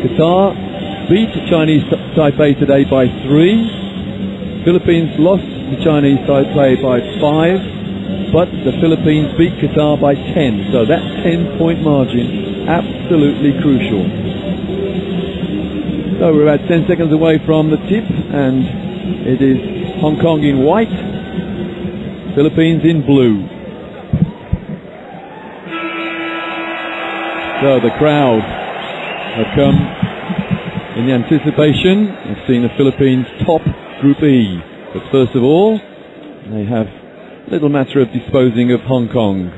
Qatar beat Chinese Taipei today by 3. Philippines lost to Chinese Taipei by 5, but the Philippines beat Qatar by 10. So that 10-point margin, absolutely crucial. So we're about 10 seconds away from the tip, and it is Hong Kong in white, Philippines in blue. So the crowd have come in the anticipation of seeing the Philippines top Group E. But first of all, they have a little matter of disposing of Hong Kong.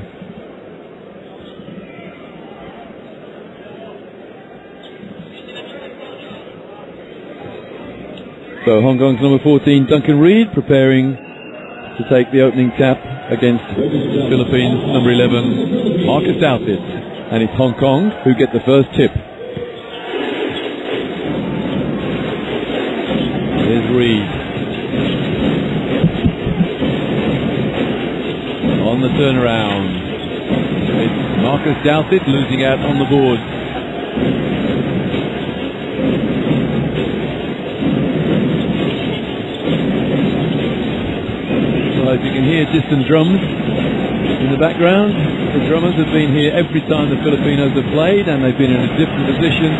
So Hong Kong's number 14, Duncan Reid, preparing to take the opening tap against the Philippines, number 11, Marcus Douthit. And it's Hong Kong who get the first tip. Here's Reid. On the turnaround. It's Marcus Douthit losing out on the board. As you can hear distant drums in the background. The drummers have been here every time the Filipinos have played, and they've been in a different position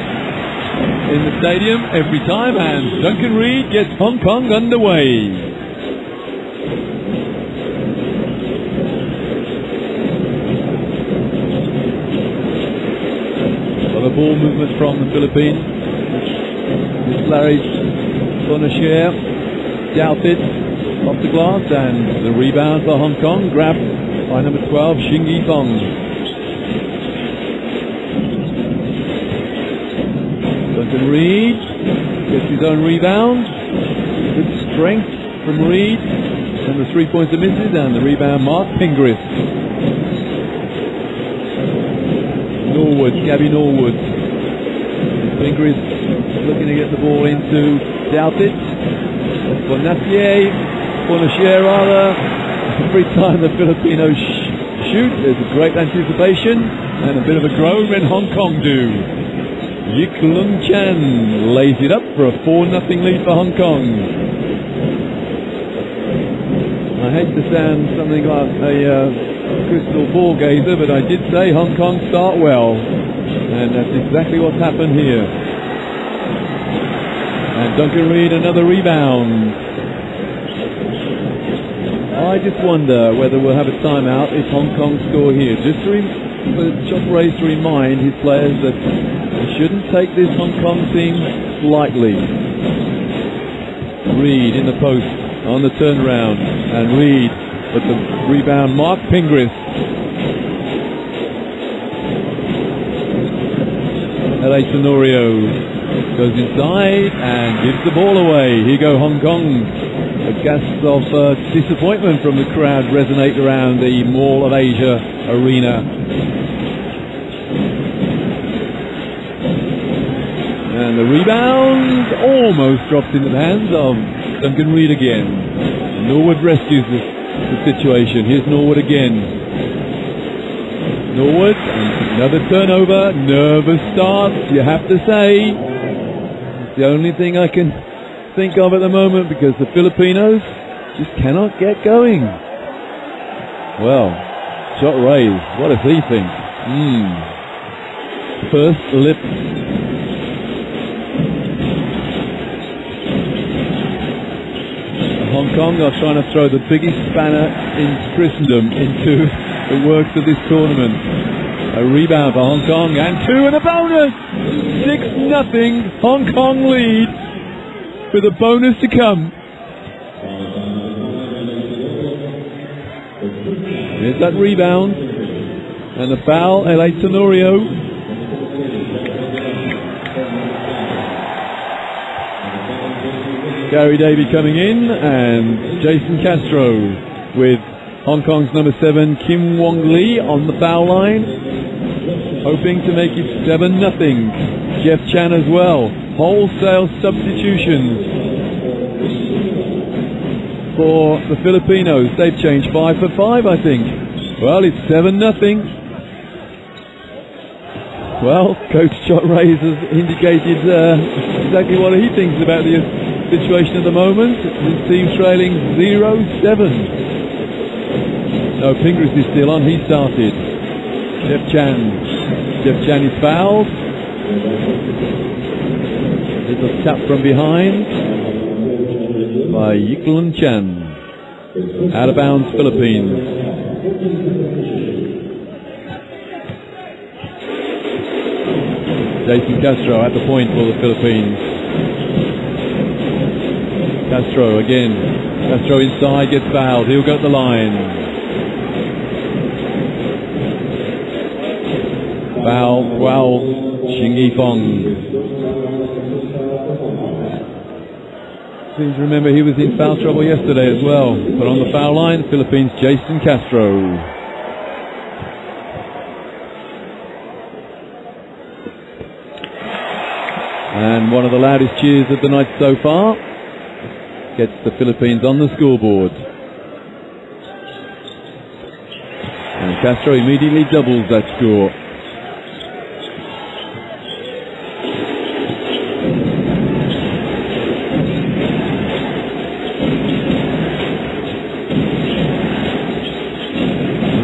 in the stadium every time, and Duncan Reid gets Hong Kong underway. Well, the ball movement from the Philippines. It's Larry Bonachere, Douthit off the glass, and the rebound for Hong Kong, grabbed by number 12, Xing Yifeng. Duncan Reid gets his own rebound. Good strength from Reid, and the 3-pointer misses, and the rebound, Mark Pingris. Norwood, Gabby Norwood. Pingris looking to get the ball into Douthit. Bonachere rather. Every time the Filipinos shoot, there's a great anticipation and a bit of a groan when Hong Kong do. Yik Lung Chan lays it up for a 4-0 lead for Hong Kong. I hate to sound something like a crystal ball gazer, but I did say Hong Kong start well, and that's exactly what's happened here. And Duncan Reid, another rebound. I just wonder whether we'll have a timeout if Hong Kong score here. Just for John Race to remind his players that they shouldn't take this Hong Kong team lightly. Reid in the post on the turnaround, and Reid with the rebound, Mark Pingris. L.A. Tenorio goes inside and gives the ball away. Here go Hong Kong. The gasps of disappointment from the crowd resonate around the Mall of Asia arena. And the rebound almost drops into the hands of Duncan Reid again. Norwood rescues the situation. Here's Norwood again. Norwood, another turnover. Nervous start, you have to say. It's the only thing I can think of at the moment, because the Filipinos just cannot get going. Well, shot raised. What does he think? First lip. Hong Kong are trying to throw the biggest spanner in Christendom into the works of this tournament. A rebound for Hong Kong, and 2 and a bonus. 6-0 Hong Kong lead, with a bonus to come. Here's that rebound. And the foul, L.A. Tenorio. Gary Davey coming in, and Jason Castro with Hong Kong's number 7, Kim Wong Lee, on the foul line, hoping to make it 7-0. Jeff Chan as well. Wholesale substitutions for the Filipinos. They've changed 5 for 5, I think. Well, it's 7-0. Well, Coach Chot Reyes has indicated exactly what he thinks about the situation at the moment. His team trailing 0-7. No, Pingris is still on. He started. Jeff Chan is fouled. Little tap from behind by Yiklun Chan. Out of bounds, Philippines. Jason Castro at the point for the Philippines. Castro again. Castro inside, gets fouled. He'll go to the line. Foul, Xing Yifeng. Please remember he was in foul trouble yesterday as well. But on the foul line, Philippines' Jason Castro. And one of the loudest cheers of the night so far gets the Philippines on the scoreboard. And Castro immediately doubles that score.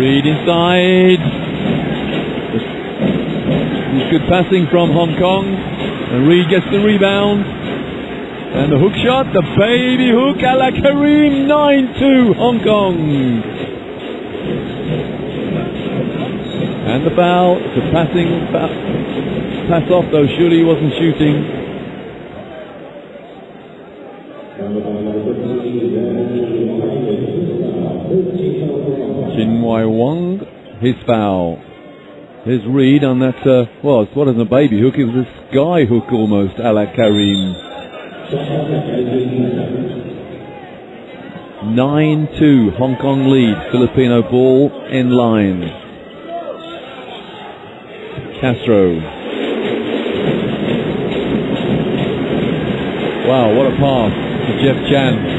Reed inside. Good passing from Hong Kong. And Reed gets the rebound. And the hook shot, the baby hook, a la Kareem, 9-2, Hong Kong. And the foul, the pass off, though surely he wasn't shooting. Chin Wai Wong, his foul. Here's Reed on that, it wasn't a baby hook, it was a sky hook almost, a la Kareem. 9-2, Hong Kong lead, Filipino ball in line. Castro. Wow, what a pass to Jeff Chan.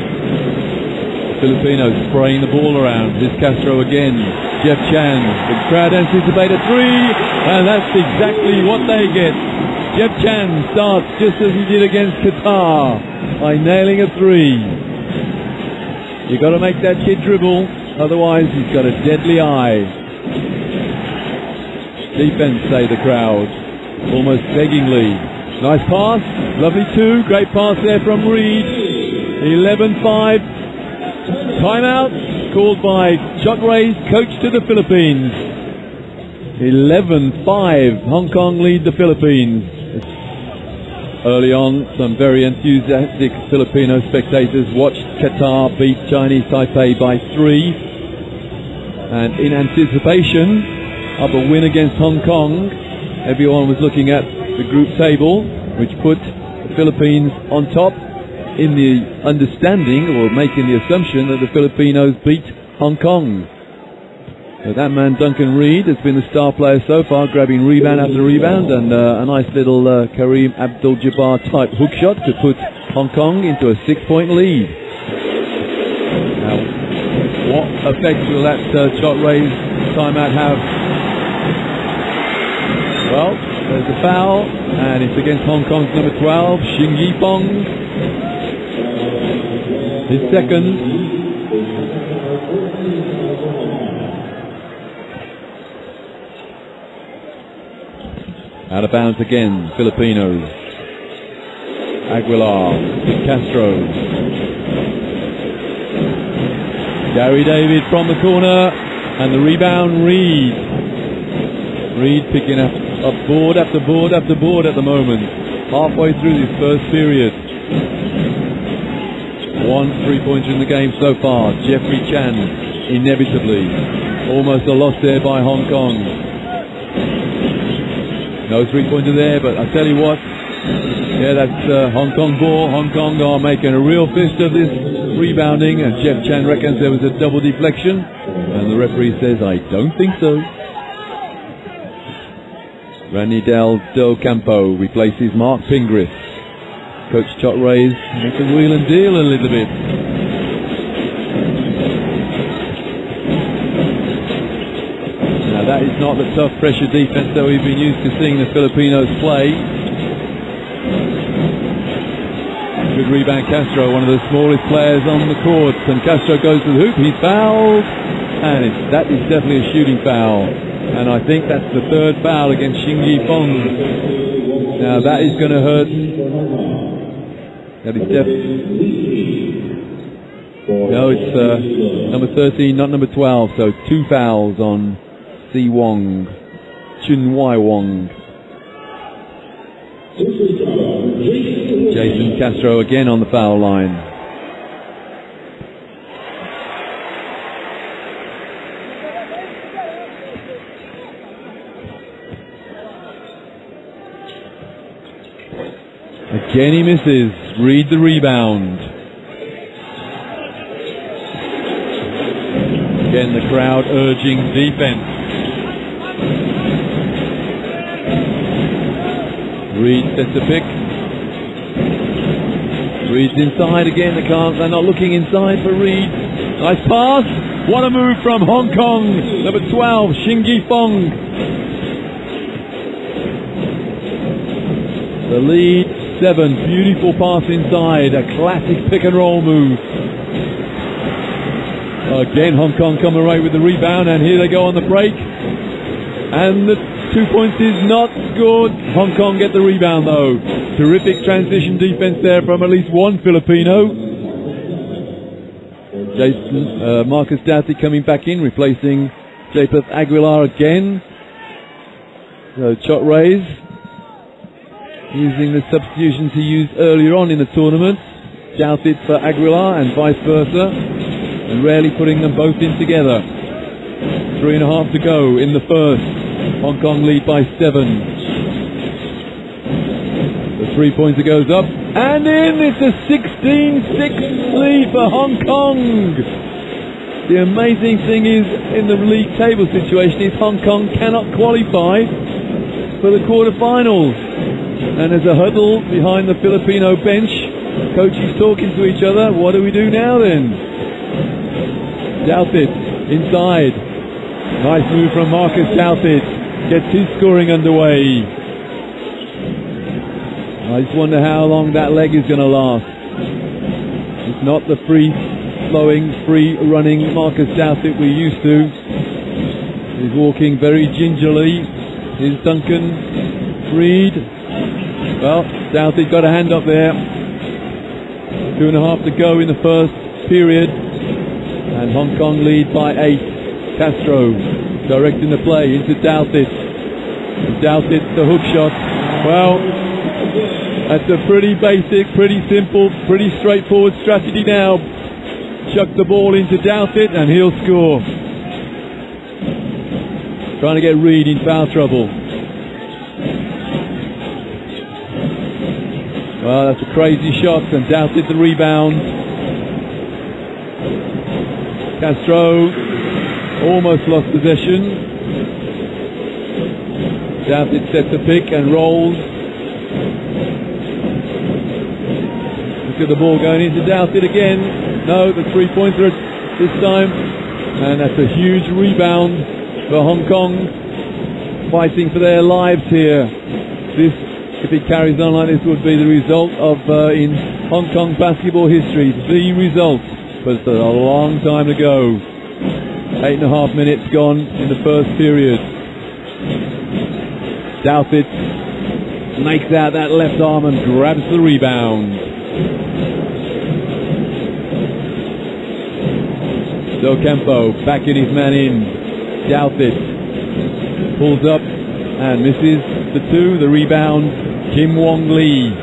Filipinos spraying the ball around. Here's Castro again. Jeff Chan. The crowd anticipate a three, and that's exactly what they get. Jeff Chan starts just as he did against Qatar by nailing a three. You've got to make that kid dribble, otherwise he's got a deadly eye. Defense, say the crowd, almost beggingly. Nice pass, lovely two, great pass there from Reed. 11-5. Timeout called by Chot Reyes, coach to the Philippines. 11-5, Hong Kong lead the Philippines. Early on, some very enthusiastic Filipino spectators watched Qatar beat Chinese Taipei by 3. And in anticipation of a win against Hong Kong, everyone was looking at the group table, which put the Philippines on top, in the understanding or making the assumption that the Filipinos beat Hong Kong. So that man Duncan Reed has been the star player so far, grabbing rebound after rebound, and a nice little Kareem Abdul-Jabbar type hook shot to put Hong Kong into a 6-point lead. Now, what effect will that Chot Reyes timeout have? Well, there's a foul, and it's against Hong Kong's number 12, Xing Yifeng. His second. Out of bounds again, Filipinos. Aguilar to Castro. Gary David from the corner, and the rebound, Reed. Reed picking up board after board after board at the moment. Halfway through this first period. One three-pointer in the game so far. Jeffrey Chan, inevitably. Almost a loss there by Hong Kong. No three-pointer there, but I tell you what, yeah, that's Hong Kong ball. Hong Kong are making a real fist of this rebounding, and Jeff Chan reckons there was a double deflection, and the referee says, I don't think so. Randy Del Campo replaces Mark Pingris. Coach Chot Reyes makes a wheel and deal a little bit. Now That is not the tough pressure defense that we've been used to seeing the Filipinos play. Good rebound, Castro, one of the smallest players on the court, and Castro goes to the hoop, he's fouled, and that is definitely a shooting foul, and I think that's the third foul against Xingyi Fong. Now that is going to hurt. That is no, it's number 13, not number 12, so 2 fouls on Si Wong, Chun Wai Wong. Jason Castro again on the foul line. Again he misses. Read the rebound. Again the crowd urging defense. Reed sets a pick. Reed's inside again. They're not looking inside for Reed. Nice pass. What a move from Hong Kong. Number 12, Xingyi Fong. The lead 7. Beautiful pass inside. A classic pick and roll move. Again, Hong Kong come away with the rebound, and here they go on the break. And the 2 points is not scored. Hong Kong get the rebound though. Terrific transition defense there from at least one Filipino. Marcus Doughty coming back in, replacing Japheth Aguilar again. So Chot Rays using the substitutions he used earlier on in the tournament. Doughty for Aguilar and vice versa. And rarely putting them both in together. 3.5 to go in the first. Hong Kong lead by 7. The 3-pointer goes up and in. It's a 16-6 lead for Hong Kong. The amazing thing is, in the league table situation, is Hong Kong cannot qualify for the quarterfinals. And there's a huddle behind the Filipino bench. Coaches talking to each other. What do we do now then? Douthit inside. Nice move from Marcus Douthit. Gets his scoring underway. I just wonder how long that leg is going to last. It's not the free-flowing, free-running Marcus Douthit we're used to. He's walking very gingerly. Here's Duncan. Reed. Well, Douthit got a hand up there. 2.5 to go in the first period. And Hong Kong lead by 8. Castro directing the play into Douthit. Douthit, the hook shot. Well, that's a pretty basic, pretty simple, pretty straightforward strategy now. Chuck the ball into Douthit and he'll score. Trying to get Reed in foul trouble. Well, that's a crazy shot, and Douthit the rebound. Castro almost lost possession. Douthit sets a pick and rolls. Look at the ball going into Douthit again. No, the 3-pointer this time. And that's a huge rebound for Hong Kong. Fighting for their lives here. This, if it carries on like this, would be the result of, in Hong Kong basketball history, the result. But it's a long time to go. 8.5 minutes gone in the first period. Douthit makes out that left arm and grabs the rebound. Docampo backing his man in. Douthit pulls up and misses the 2. The rebound, Kim Wong Lee.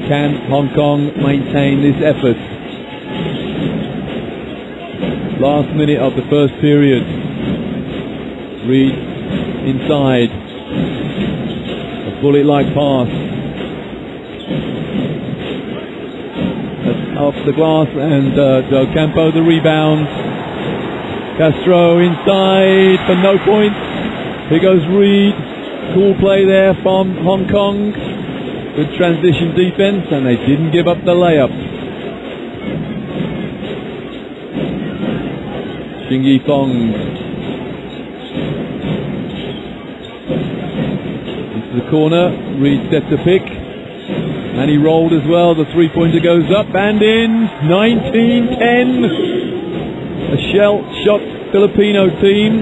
Can Hong Kong maintain this effort? Last minute of the first period. Reed inside. A bullet-like pass. That's off the glass, and Docampo the rebound. Castro inside for no points. Here goes Reed. Cool play there from Hong Kong. Good transition defense, and they didn't give up the layup. Shingi Fong. Into the corner. Reed sets a pick. And he rolled as well. The three-pointer goes up and in. 19-10. A shell-shocked Filipino team.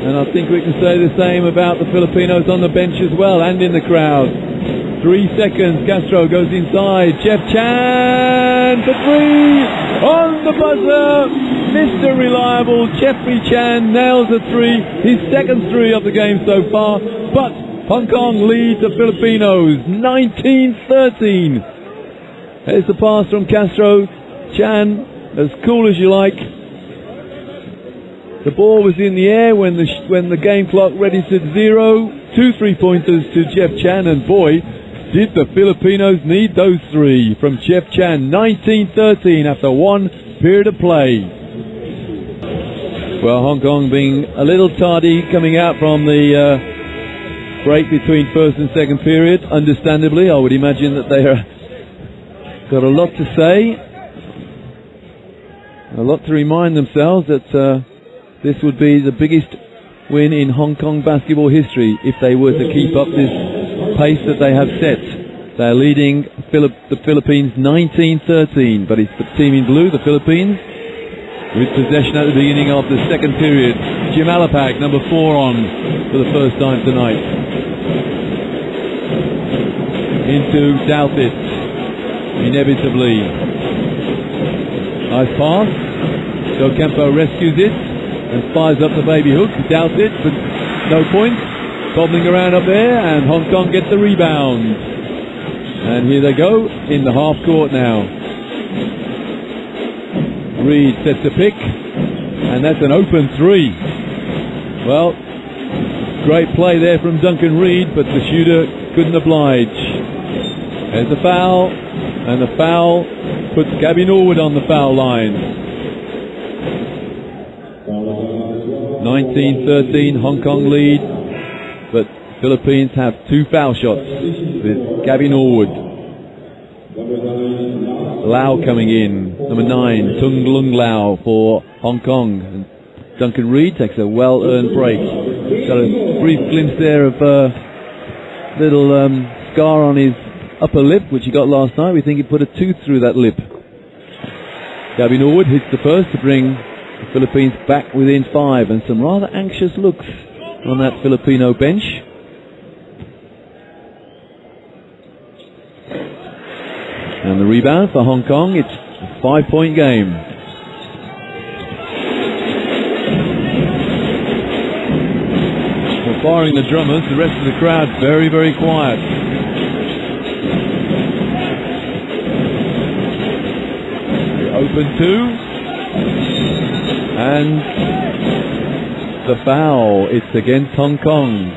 And I think we can say the same about the Filipinos on the bench as well and in the crowd. 3 seconds. Castro goes inside. Jeff Chan for three. On the buzzer. Mr. Reliable. Jeffrey Chan nails a three. His second three of the game so far. But Hong Kong leads the Filipinos 19-13. Here's the pass from Castro. Chan, as cool as you like. The ball was in the air when the game clock registered 0. 2 3-pointers to Jeff Chan, and boy, did the Filipinos need those three from Jeff Chan. 19-13 after 1 period of play. Well, Hong Kong being a little tardy coming out from the break between first and second period. Understandably, I would imagine that they got a lot to say, a lot to remind themselves that this would be the biggest win in Hong Kong basketball history if they were to keep up this pace that they have set. They're leading the Philippines 19-13, but it's the team in blue, the Philippines, with possession at the beginning of the second period. Jim Alapak, number 4 on for the first time tonight. Into Douthit, inevitably. Nice pass. So Kempo rescues it and fires up the baby hook. Douthit, but no points. Bobbling around up there, and Hong Kong gets the rebound. And here they go in the half court now. Reed sets a pick, and that's an open three. Well, great play there from Duncan Reed, but the shooter couldn't oblige. There's a foul, and the foul puts Gabby Norwood on the foul line. 19-13, Hong Kong lead, but Philippines have 2 foul shots with Gabby Norwood. Lau coming in, number 9, Tung Lung Lau for Hong Kong. And Duncan Reed takes a well-earned break. Got a brief glimpse there of a little scar on his upper lip, which he got last night. We think he put a tooth through that lip. Gabby Norwood hits the first to bring the Philippines back within 5, and some rather anxious looks on that Filipino bench. And the rebound for Hong Kong, it's a 5-point game. Well, barring the drummers, the rest of the crowd very, very quiet. Open 2. And the foul, it's against Hong Kong.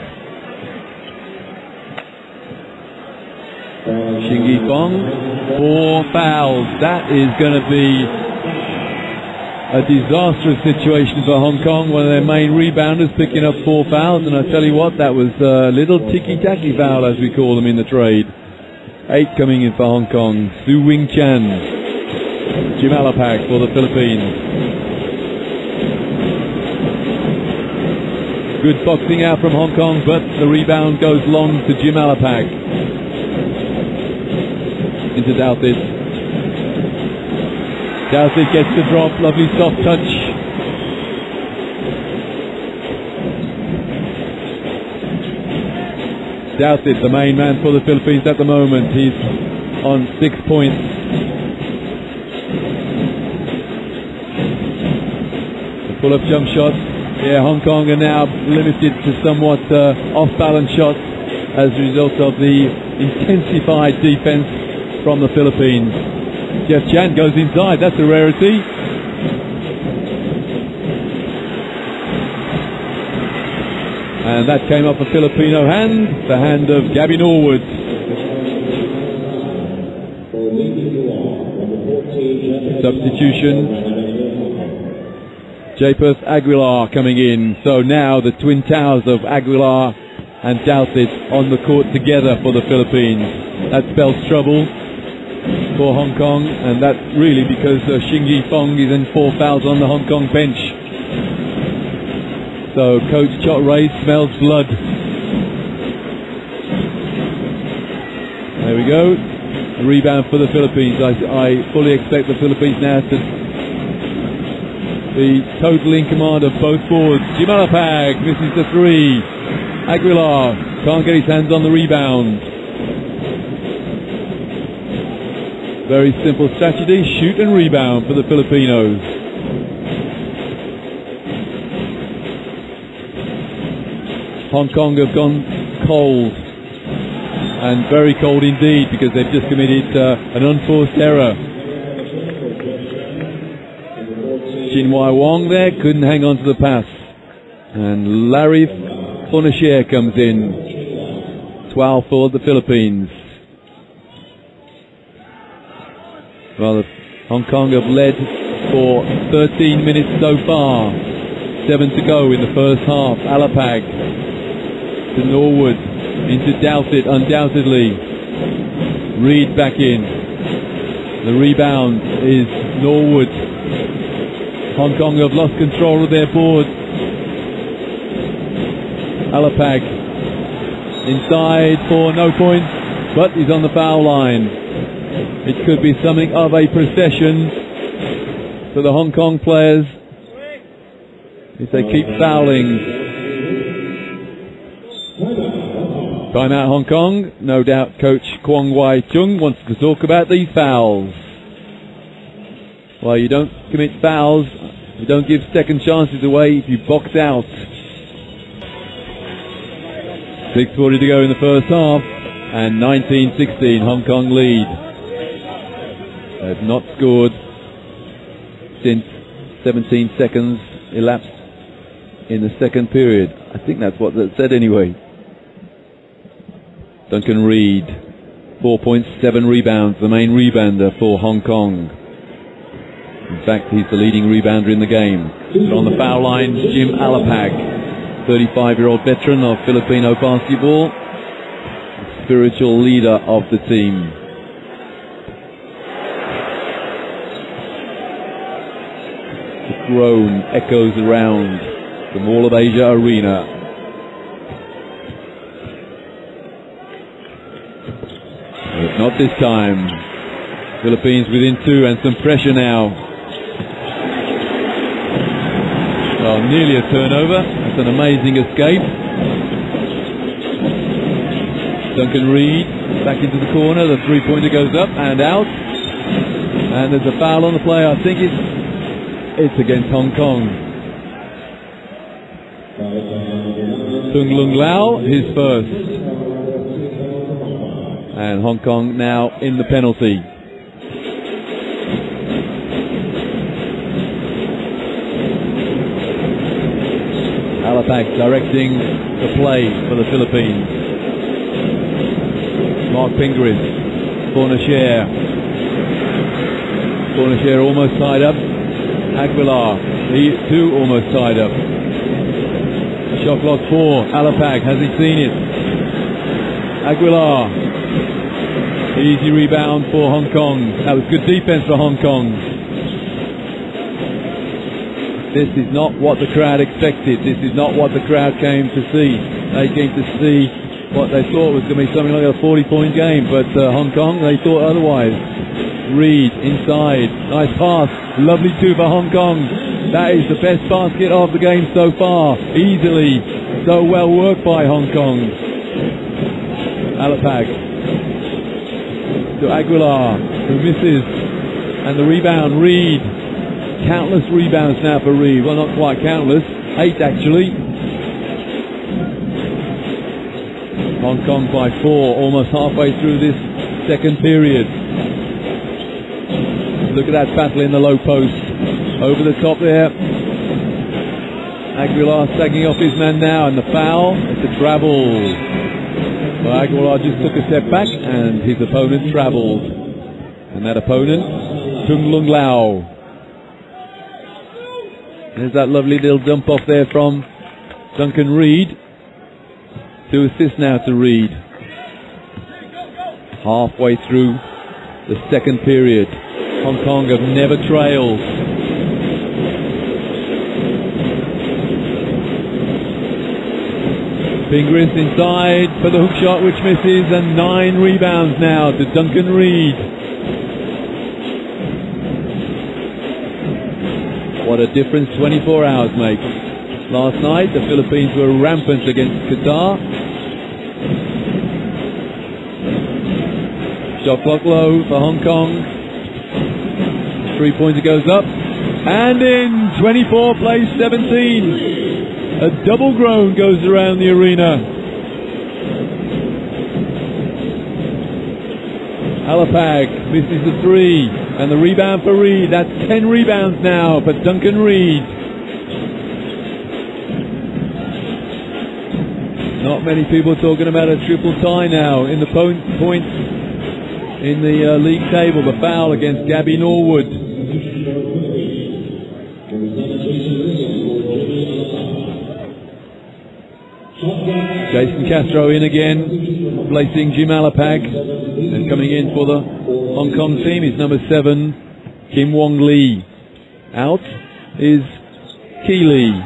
Shingi Fong, 4 fouls. That is going to be a disastrous situation for Hong Kong. One of their main rebounders picking up 4 fouls, and I tell you what, that was a little ticky-tacky foul, as we call them in the trade. 8 coming in for Hong Kong. Su Wing Chan, Jim Alapak for the Philippines. Good boxing out from Hong Kong, but the rebound goes long to Jim Alapak. Into Douthit. Douthit gets the drop, lovely soft touch. Douthit, the main man for the Philippines at the moment. He's on 6 points. The pull-up jump shot. Yeah, Hong Kong are now limited to somewhat off-balance shots as a result of the intensified defense from the Philippines. Jeff Chan goes inside. That's a rarity. And that came off a Filipino hand, the hand of Gabby Norwood. Substitution. Japeth Aguilar coming in. So now the twin towers of Aguilar and Douthit on the court together for the Philippines. That spells trouble. for Hong Kong, and that's really because Xing Yifeng is in 4 fouls on the Hong Kong bench. So Coach Chot Ray smells blood. There we go. A rebound for the Philippines. I fully expect the Philippines now to be totally in command of both boards. Gimalapag misses the 3. Aguilar can't get his hands on the rebound. Very simple strategy, shoot and rebound for the Filipinos. Hong Kong have gone cold, and very cold indeed, because they've just committed an unforced error. Chinwai Wong there couldn't hang on to the pass, and Larry Fournier comes in. 12 for the Philippines. Well, Hong Kong have led for 13 minutes so far. 7 to go in the first half. Alapag to Norwood, into Dowsett, undoubtedly. Reed back in. The rebound is Norwood. Hong Kong have lost control of their board. Alapag inside for no points, but he's on the foul line. It could be something of a procession for the Hong Kong players if they keep fouling. Timeout Hong Kong. No doubt Coach Kwong Wai Chung wants to talk about these fouls. Well, you don't commit fouls, you don't give second chances away if you box out. 6:40 to go in the first half, and 19-16 Hong Kong lead. They've not scored since 17 seconds elapsed in the second period. I think that's what that said anyway. Duncan Reed, 4 points, 7 rebounds, the main rebounder for Hong Kong. In fact, he's the leading rebounder in the game. But on the foul line, Jim Alapag, 35-year-old veteran of Filipino basketball, spiritual leader of the team. The groan echoes around the Mall of Asia Arena. But not this time. Philippines within 2 and some pressure now. Well, nearly a turnover. That's an amazing escape. Duncan Reed back into the corner. The three-pointer goes up and out. And there's a foul on the play. I think it's against Hong Kong. Tung Lung Lau, his first. And Hong Kong now in the penalty. Alapag directing the play for the Philippines. Mark Pingris, Fournier. Fournier almost tied up. Aguilar, he too almost tied up. Shot clock 4. Alapag, has he seen it? Aguilar. Easy rebound for Hong Kong. That was good defense for Hong Kong. This is not what the crowd expected. This is not what the crowd came to see. They came to see what they thought was going to be something like a 40-point game, but Hong Kong, they thought otherwise. Reed inside. Nice pass. Lovely two for Hong Kong. That is the best basket of the game so far. Easily. So well worked by Hong Kong. Alapag to Aguilar, who misses. And the rebound, Reed. Countless rebounds now for Reed. Well, not quite countless. 8 actually. Hong Kong by 4, almost halfway through this second period. Look at that battle in the low post. Over the top there. Aguilar sagging off his man now, and the foul. It's a travel. Well, Aguilar just took a step back, and his opponent travelled. And that opponent, Tung Lung Lau. There's that lovely little dump off there from Duncan Reed. 2 assists now to Reed. Halfway through the second period. Hong Kong have never trailed. Pingris inside for the hook shot, which misses, and 9 rebounds now to Duncan Reed. What a difference 24 hours makes. Last night, the Philippines were rampant against Qatar. Shot clock low for Hong Kong. 3-pointer goes up. And in. 24 plays 17. A double groan goes around the arena. Alapag misses the 3. And the rebound for Reed. That's 10 rebounds now for Duncan Reed. Not many people talking about a triple tie now in the points in the league table. The foul against Gabby Norwood. Jason Castro in again, placing Jim Alapag, and coming in for the Hong Kong team is number 7, Kim Wong Lee. Out is Key Lee.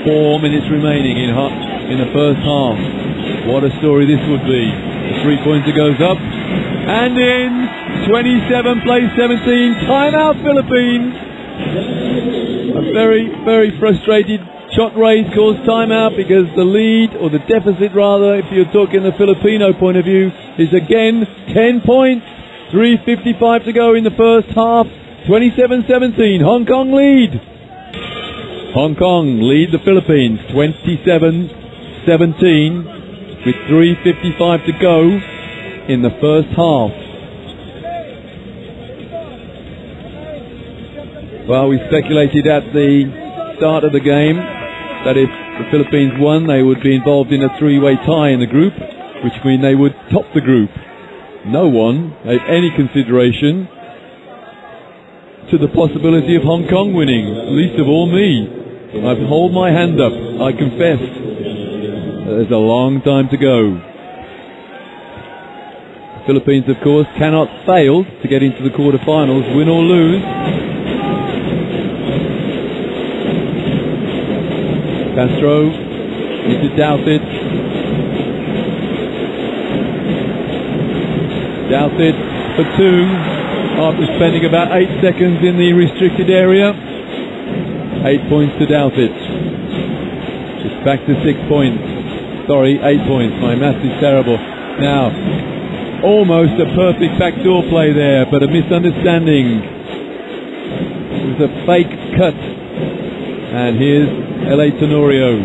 4 minutes remaining in the first half. What a story this would be. The 3-pointer goes up and in. 27 plays 17. Timeout, Philippines. A very, very frustrated shot raised calls timeout because the lead, or the deficit rather, if you're talking the Filipino point of view, is again 10 points. 3:55 to go in the first half. 27-17. Hong Kong lead. Hong Kong lead the Philippines 27-17 with 3:55 to go in the first half. Well, we speculated at the start of the game that if the Philippines won, they would be involved in a 3-way tie in the group, which would mean they would top the group. No one gave any consideration to the possibility of Hong Kong winning, least of all me. I hold my hand up, I confess. There's a long time to go. The Philippines, of course, cannot fail to get into the quarterfinals, win or lose. Castro into Douthit. Douthit for 2 after spending about 8 seconds in the restricted area. 8 points to Douthit. It's back to 6 points. Sorry, 8 points. My maths is terrible. Now, almost a perfect backdoor play there, but a misunderstanding. It was a fake cut. And here's L.A. Tenorio.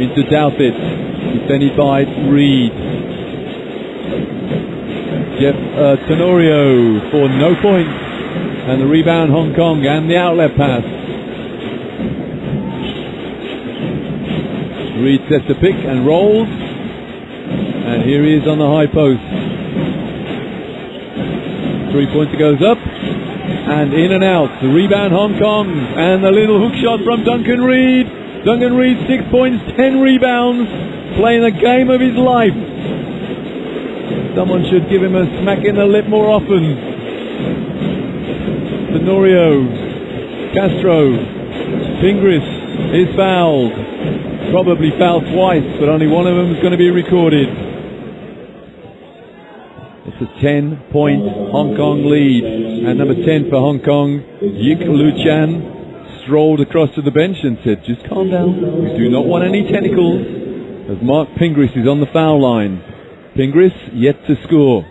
Into Douthit. Defended by Reed. Tenorio for no points. And the rebound, Hong Kong, and the outlet pass. Reed sets the pick and rolls. And here he is on the high post. 3-pointer goes up. And in and out. The rebound, Hong Kong. And the little hook shot from Duncan Reed. Duncan Reed, 6 points, 10 rebounds. Playing the game of his life. Someone should give him a smack in the lip more often. Tenorio. Castro. Pingris is fouled. Probably fouled twice, but only one of them is going to be recorded. It's a 10-point Hong Kong lead. And number 10 for Hong Kong, Yik Luchan, strolled across to the bench and said, just calm down. We do not want any technicals. As Mark Pingris is on the foul line. Pingris yet to score.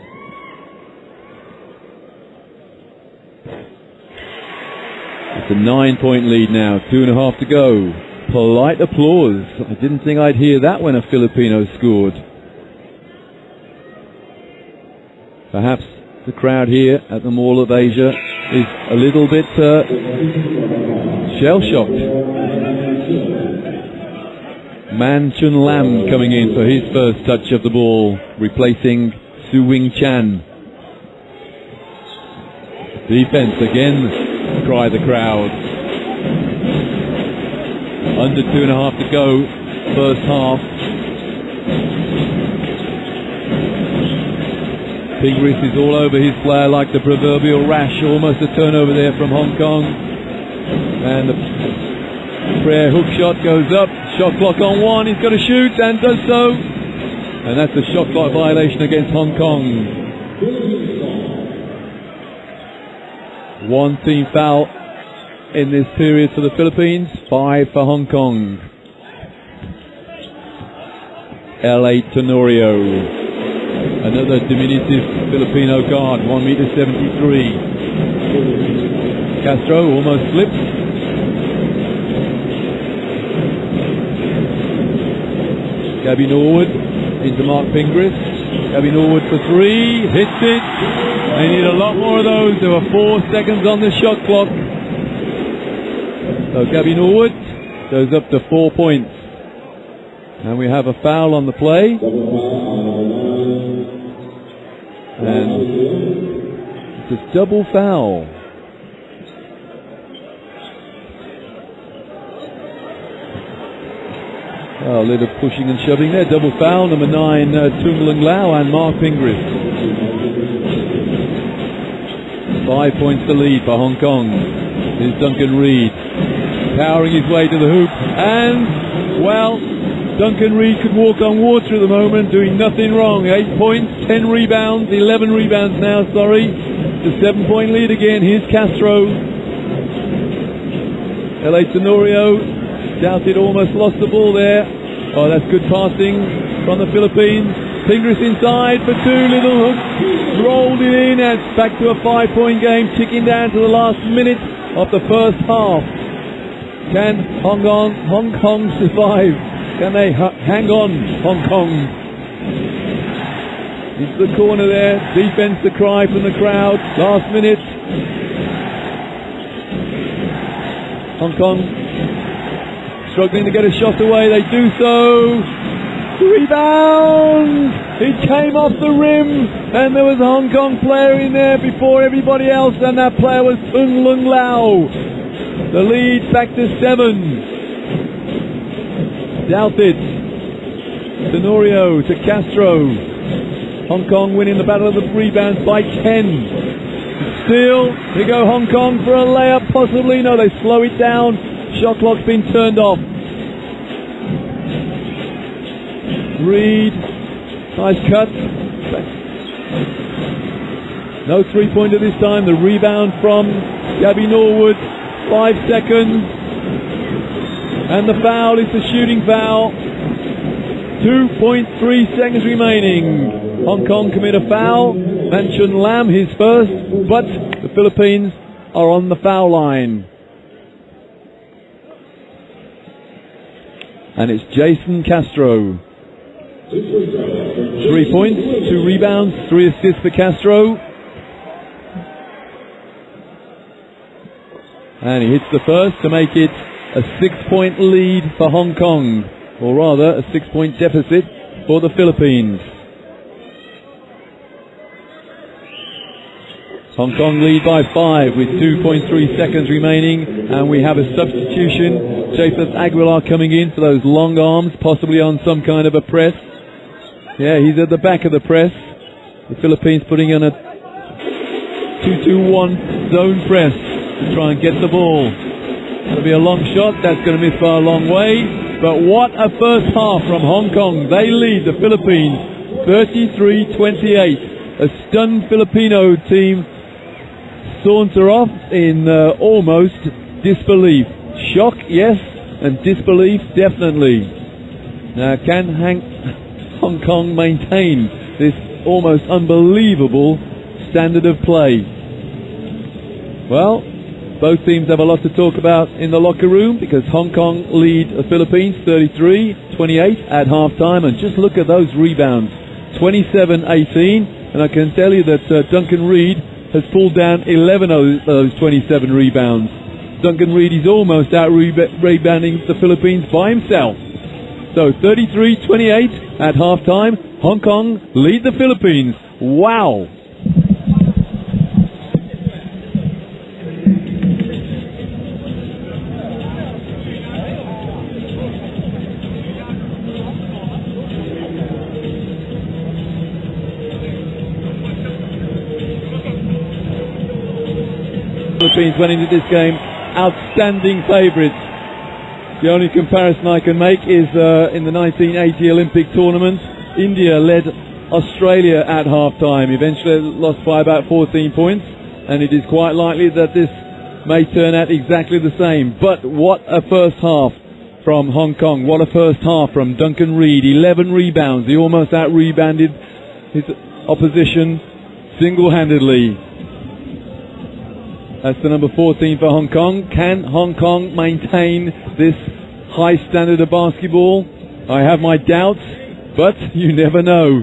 It's a 9-point lead now. 2.5 to go. Polite applause. I didn't think I'd hear that when a Filipino scored. Perhaps the crowd here at the Mall of Asia is a little bit shell-shocked. Man Chun Lam coming in for his first touch of the ball, replacing Su Wing Chan. Defense again, cry the crowd. Under 2.5 to go, first half. Pingris is all over his player like the proverbial rash. Almost a turnover there from Hong Kong. And the prayer hook shot goes up. Shot clock on 1. He's got to shoot and does so. And that's a shot clock violation against Hong Kong. One team foul in this period for the Philippines. 5 for Hong Kong. L.A. Tenorio. Another diminutive Filipino guard, 1m73. Castro almost slips. Gabby Norwood into Mark Pingris. Gabby Norwood for 3, hits it. They need a lot more of those. There were 4 seconds on the shot clock. So Gabby Norwood goes up to 4 points. And we have a foul on the play. And it's a double foul. Oh, a little pushing and shoving there. Double foul. Number 9, Tung Lung Lau and Mark Pingris. 5 points to lead for Hong Kong. Here's Duncan Reid powering his way to the hoop. And, well, Duncan Reid could walk on water at the moment, doing nothing wrong. 8 points, 10 rebounds, 11 rebounds now, sorry. It's a 7-point lead again. Here's Castro. L.A. Tenorio, doubted, almost lost the ball there. Oh, that's good passing from the Philippines. Pingris inside for 2, little hook. Rolled it in, and it's back to a 5-point game, ticking down to the last minute of the first half. Can Hong Kong survive? Can they hang on, Hong Kong? Into the corner there. Defense the cry from the crowd. Last minute. Hong Kong struggling to get a shot away. They do so. Rebound! It came off the rim, and there was a Hong Kong player in there before everybody else, and that player was Tung Lung Lau. The lead back to 7. Doubt it. Tenorio to Castro. Hong Kong winning the battle of the rebounds by 10. Still, we go Hong Kong for a layup, possibly. No, they slow it down. Shot clock's been turned off. Reid, nice cut. No three-pointer this time. The rebound from Gabby Norwood. 5 seconds. And the foul is the shooting foul. 2.3 seconds remaining. Hong Kong commit a foul. Man Chun Lam his first, but the Philippines are on the foul line. And it's Jason Castro. 3 points, 2 rebounds, 3 assists for Castro. And he hits the first to make it a 6-point lead for Hong Kong, or rather a 6-point deficit for the Philippines. Hong Kong lead by 5 with 2.3 seconds remaining, and we have a substitution. Japheth Aguilar coming in for those long arms, possibly on some kind of a press. Yeah, he's at the back of the press. The Philippines putting in a 2-2-1 zone press to try and get the ball. It'll be a long shot. That's going to miss by a long way. But what a first half from Hong Kong. They lead the Philippines 33-28. A stunned Filipino team saunter off in almost disbelief. Shock, yes, and disbelief, definitely. Now, can Hong Kong maintain this almost unbelievable standard of play? Well, both teams have a lot to talk about in the locker room, because Hong Kong lead the Philippines 33-28 at halftime, and just look at those rebounds, 27-18, and I can tell you that Duncan Reid has pulled down 11 of those 27 rebounds. Duncan Reid is almost out rebounding the Philippines by himself. So 33-28 at halftime, Hong Kong lead the Philippines. Wow! Philippines went into this game outstanding favourites. The only comparison I can make is in the 1980 Olympic tournament, India led Australia at half-time, eventually lost by about 14 points, and it is quite likely that this may turn out exactly the same. But what a first half from Hong Kong, what a first half from Duncan Reid, 11 rebounds, he almost out-rebounded his opposition single-handedly. That's the number 14 for Hong Kong. Can Hong Kong maintain this high standard of basketball? I have my doubts, but you never know.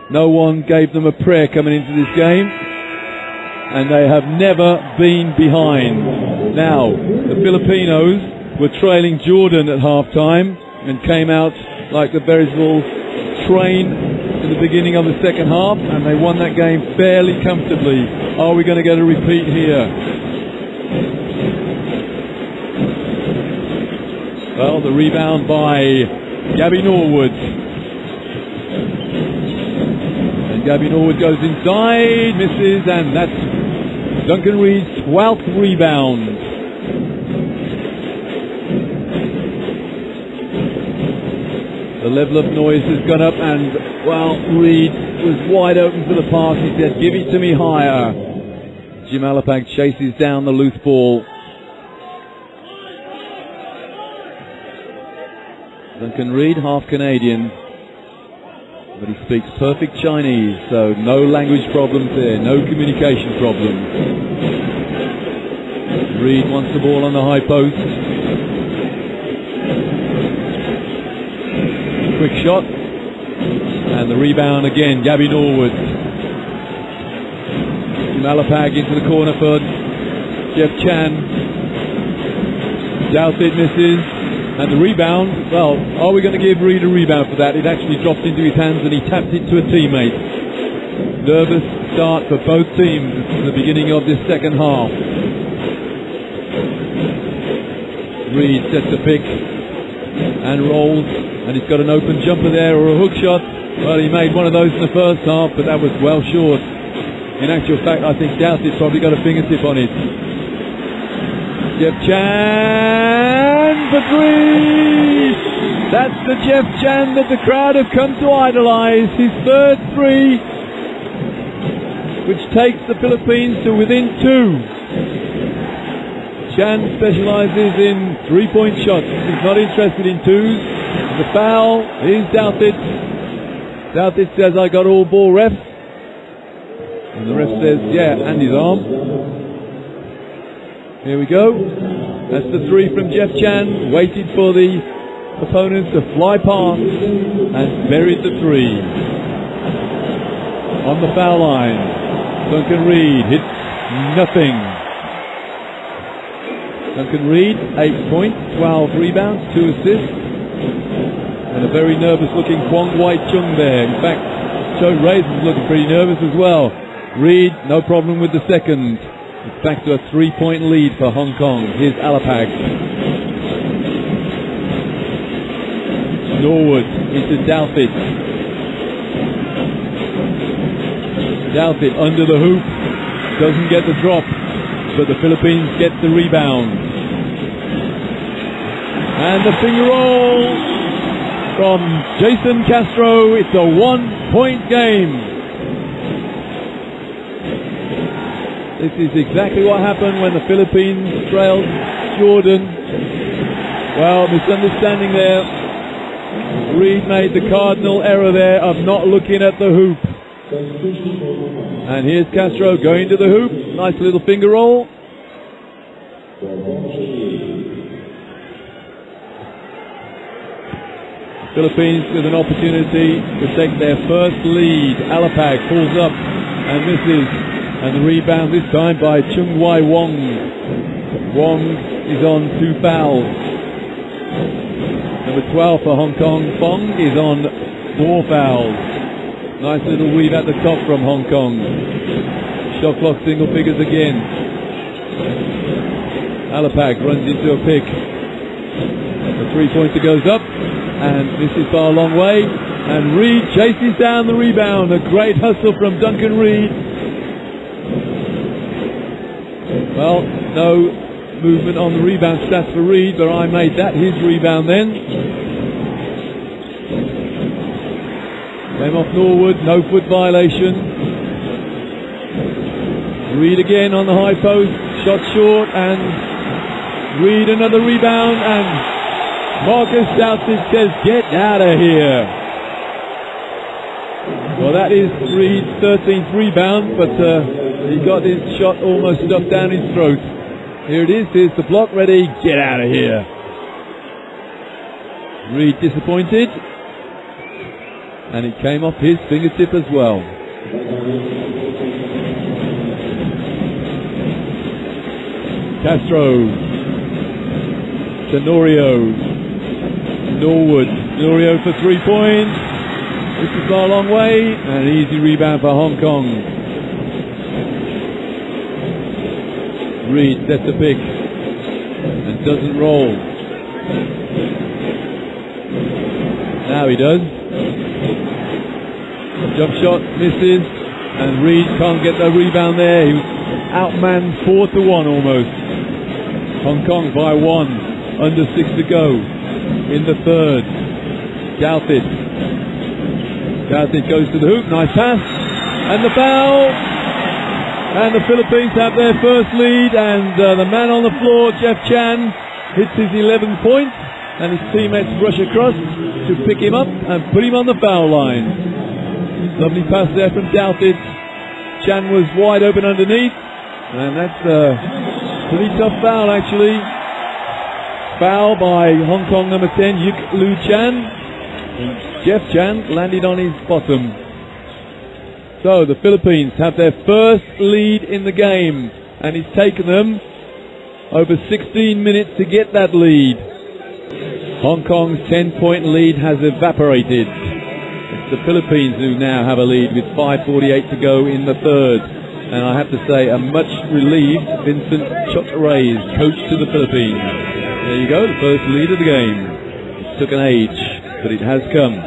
No one gave them a prayer coming into this game, and they have never been behind. Now, the Filipinos were trailing Jordan at halftime and came out like the veritable train in the beginning of the second half, and they won that game fairly comfortably. Are we going to get a repeat here? Well, the rebound by Gabby Norwood. Gabby Norwood goes inside, misses, and that's Duncan Reid's 12th rebound. The level of noise has gone up, and, well, Reid was wide open for the pass. He said, give it to me higher. Jim Alapag chases down the loose ball. Duncan Reid, half Canadian, but he speaks perfect Chinese, so no language problems there, no communication problems. Reid wants the ball on the high post. Quick shot, and the rebound again, Gabby Norwood. Malapag into the corner for Jeff Chan. Douthit misses. And the rebound, well, are we going to give Reid a rebound for that? It actually dropped into his hands and he tapped it to a teammate. Nervous start for both teams at the beginning of this second half. Reid sets a pick and rolls, and he's got an open jumper there or a hook shot. Well, he made one of those in the first half, but that was well short. In actual fact, I think Douthit probably got a fingertip on it. Jeff Chan for three! That's the Jeff Chan that the crowd have come to idolize. His third three, which takes the Philippines to within two. Chan specializes in three-point shots. He's not interested in twos. The foul is Douthit. Douthit says, I got all ball, ref. And the ref says, yeah, and his arm. Here we go. That's the three from Jeff Chan. Waited for the opponents to fly past and buried the three. On the foul line, Duncan Reid hits nothing. Duncan Reid, 8 points, 12 rebounds, 2 assists, and a very nervous looking Kwong Wai Chung there. In fact, Joe Reyes is looking pretty nervous as well. Reid, no problem with the second. It's back to a 3-point lead for Hong Kong. Here's Alapag. Norwood into Douthit. Douthit under the hoop. Doesn't get the drop, but the Philippines get the rebound. And the finger roll from Jason Castro. It's a 1-point game. This is exactly what happened when the Philippines trailed Jordan. Well, misunderstanding there. Reid made the cardinal error there of not looking at the hoop. And here's Castro going to the hoop. Nice little finger roll. The Philippines with an opportunity to take their first lead. Alapag pulls up and misses. And the rebound this time by Chung Wai Wong. Wong is on 2 fouls. Number 12 for Hong Kong, Fong, is on 4 fouls. Nice little weave at the top from Hong Kong. Shot clock single figures again. Alapag runs into a pick. The three-pointer goes up, and this is by a long way. And Reid chases down the rebound. A great hustle from Duncan Reid. Well, no movement on the rebound stats for Reed, but I made that his rebound then. Came off Norwood, no foot violation. Reed again on the high post, shot short, and Reed another rebound, and Marcus Douthit says, "Get out of here." Well, that is Reed's 13th rebound, but he got his shot almost stuffed down his throat. Here it is, here's the block ready, get out of here. Reed disappointed, and it came off his fingertip as well. Castro, Tenorio, Norwood, Tenorio for 3 points. This is a long way, and an easy rebound for Hong Kong. Reed sets a pick and doesn't roll. Now he does. Jump shot misses, and Reed can't get the rebound there. He was outmanned 4-1 almost. Hong Kong by 1, under 6 to go in the third. Douthit goes to the hoop, nice pass, and the foul, and the Philippines have their first lead, and the man on the floor, Jeff Chan, hits his 11th point, and his teammates rush across to pick him up and put him on the foul line. Lovely pass there from Douthit. Chan was wide open underneath, and that's a pretty tough foul actually. Foul by Hong Kong number 10, Yuk Lu Chan. Jeff Chan landed on his bottom. So the Philippines have their first lead in the game, and it's taken them over 16 minutes to get that lead. Hong Kong's 10-point lead has evaporated. It's the Philippines who now have a lead with 5:48 to go in the third. And I have to say, a much relieved Vincent Chok Reyes, coach to the Philippines. There you go, the first lead of the game. It took an age, but it has come.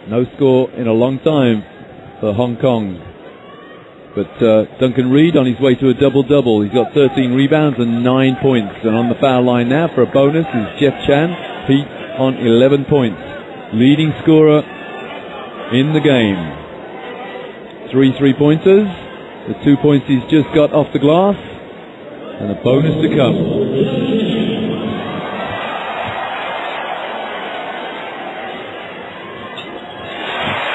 No score in a long time for Hong Kong. But Duncan Reed on his way to a double-double. He's got 13 rebounds and 9 points. And on the foul line now for a bonus is Jeff Chan. Pete on 11 points. Leading scorer in the game. 3 3-pointers. The 2 points he's just got off the glass. And a bonus to come.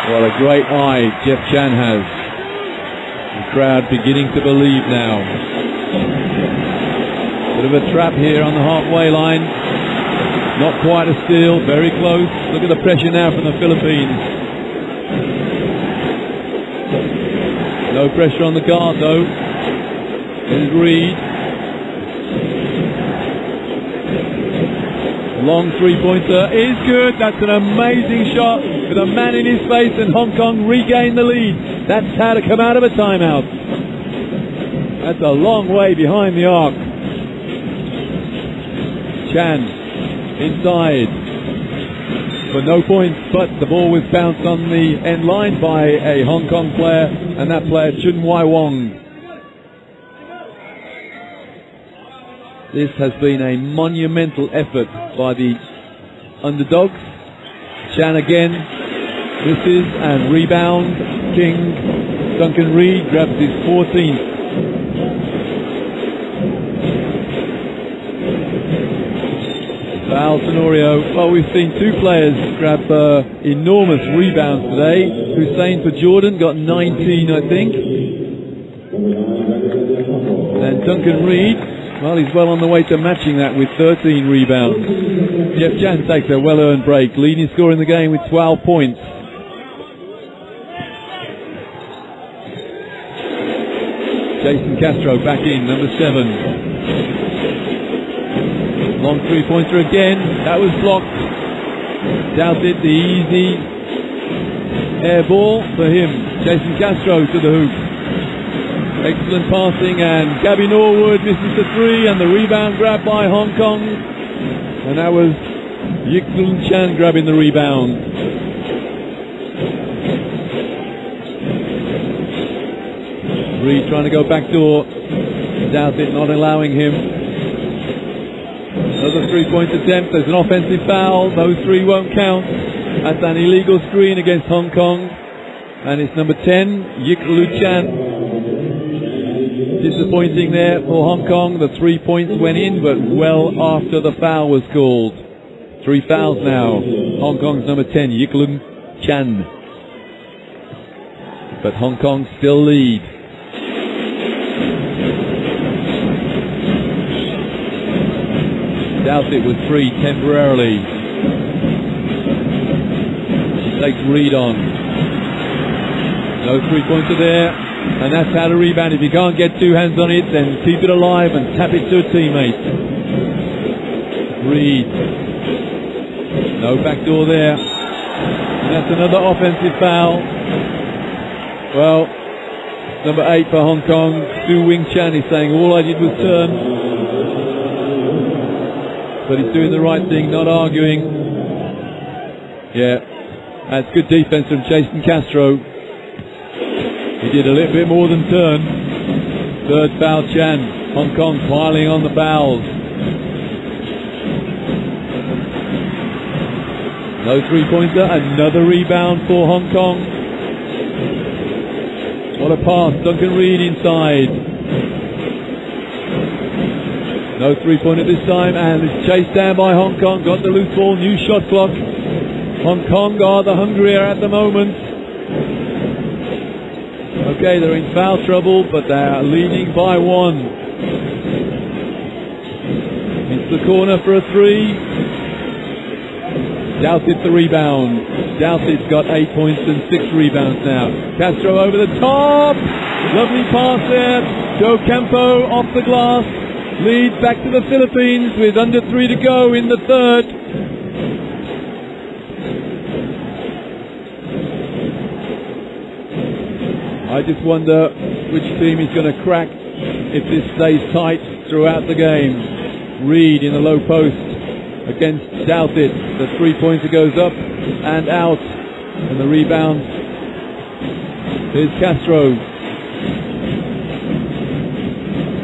What a great eye Jeff Chan has. The crowd beginning to believe now. Bit of a trap here on the halfway line. Not quite a steal, very close. Look at the pressure now from the Philippines. No pressure on the guard though. There's Reed. Long three-pointer is good. That's an amazing shot with a man in his face, and Hong Kong regain the lead. That's how to come out of a timeout. That's a long way behind the arc. Chan inside for no points, but the ball was bounced on the end line by a Hong Kong player, and that player Chun Wai Wong. This has been a monumental effort by the underdogs. Chan again misses, and rebound King. Duncan Reed grabs his 14th. Foul Tenorio. Well, we've seen two players grab enormous rebounds today. Hussein for Jordan got 19, I think. And Duncan Reed, well, he's well on the way to matching that with 13 rebounds. Jeff Chan takes a well-earned break, leading scorer in the game with 12 points. Jason Castro back in, number 7. Long three-pointer again. That was blocked. Douthit, the easy air ball for him. Jason Castro to the hoop. Excellent passing, and Gabby Norwood misses the 3, and the rebound grabbed by Hong Kong. And that was Yik Lun Chan grabbing the rebound. Reed trying to go back door. Douthit not allowing him. Another 3-point attempt. There's an offensive foul. Those three won't count. That's an illegal screen against Hong Kong. And it's number 10, Yik Lu Chan. Disappointing there for Hong Kong. The 3 points went in, but well after the foul was called. 3 fouls now. Hong Kong's number 10, Yik Lu Chan. But Hong Kong still lead. Douthit was free temporarily. He takes Reed on. No 3-pointer there. And that's how to rebound. If you can't get 2 hands on it, then keep it alive and tap it to a teammate. Reed. No backdoor there. And that's another offensive foul. Well, number 8 for Hong Kong, Su Wing Chan, is saying all I did was turn. But he's doing the right thing, not arguing. Yeah, that's good defense from Jason Castro. He did a little bit more than turn. 3rd foul, Chan. Hong Kong piling on the fouls. No 3-pointer, another rebound for Hong Kong. What a pass, Duncan Reed inside. No 3-pointer this time, and it's chased down by Hong Kong. Got the loose ball, new shot clock. Hong Kong are the hungrier at the moment. Okay, they're in foul trouble, but they are leading by 1. Into the corner for a 3. Douthit the rebound. Douthit's got 8 points and 6 rebounds now. Castro over the top. Lovely pass there. Joe Campo off the glass. Leads back to the Philippines with under 3 to go in the 3rd. I just wonder which team is going to crack if this stays tight throughout the game. Reed in the low post against Douthit. The 3-pointer goes up and out. And the rebound. Here's Castro.